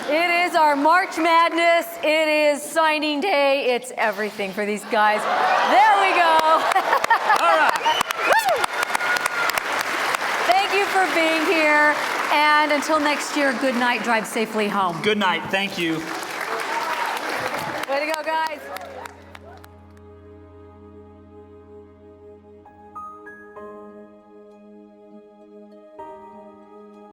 It is our March Madness. It is signing day. It's everything for these guys. There we go. All right. Thank you for being here. And until next year, good night. Drive safely home. Good night. Thank you. Way to go, guys.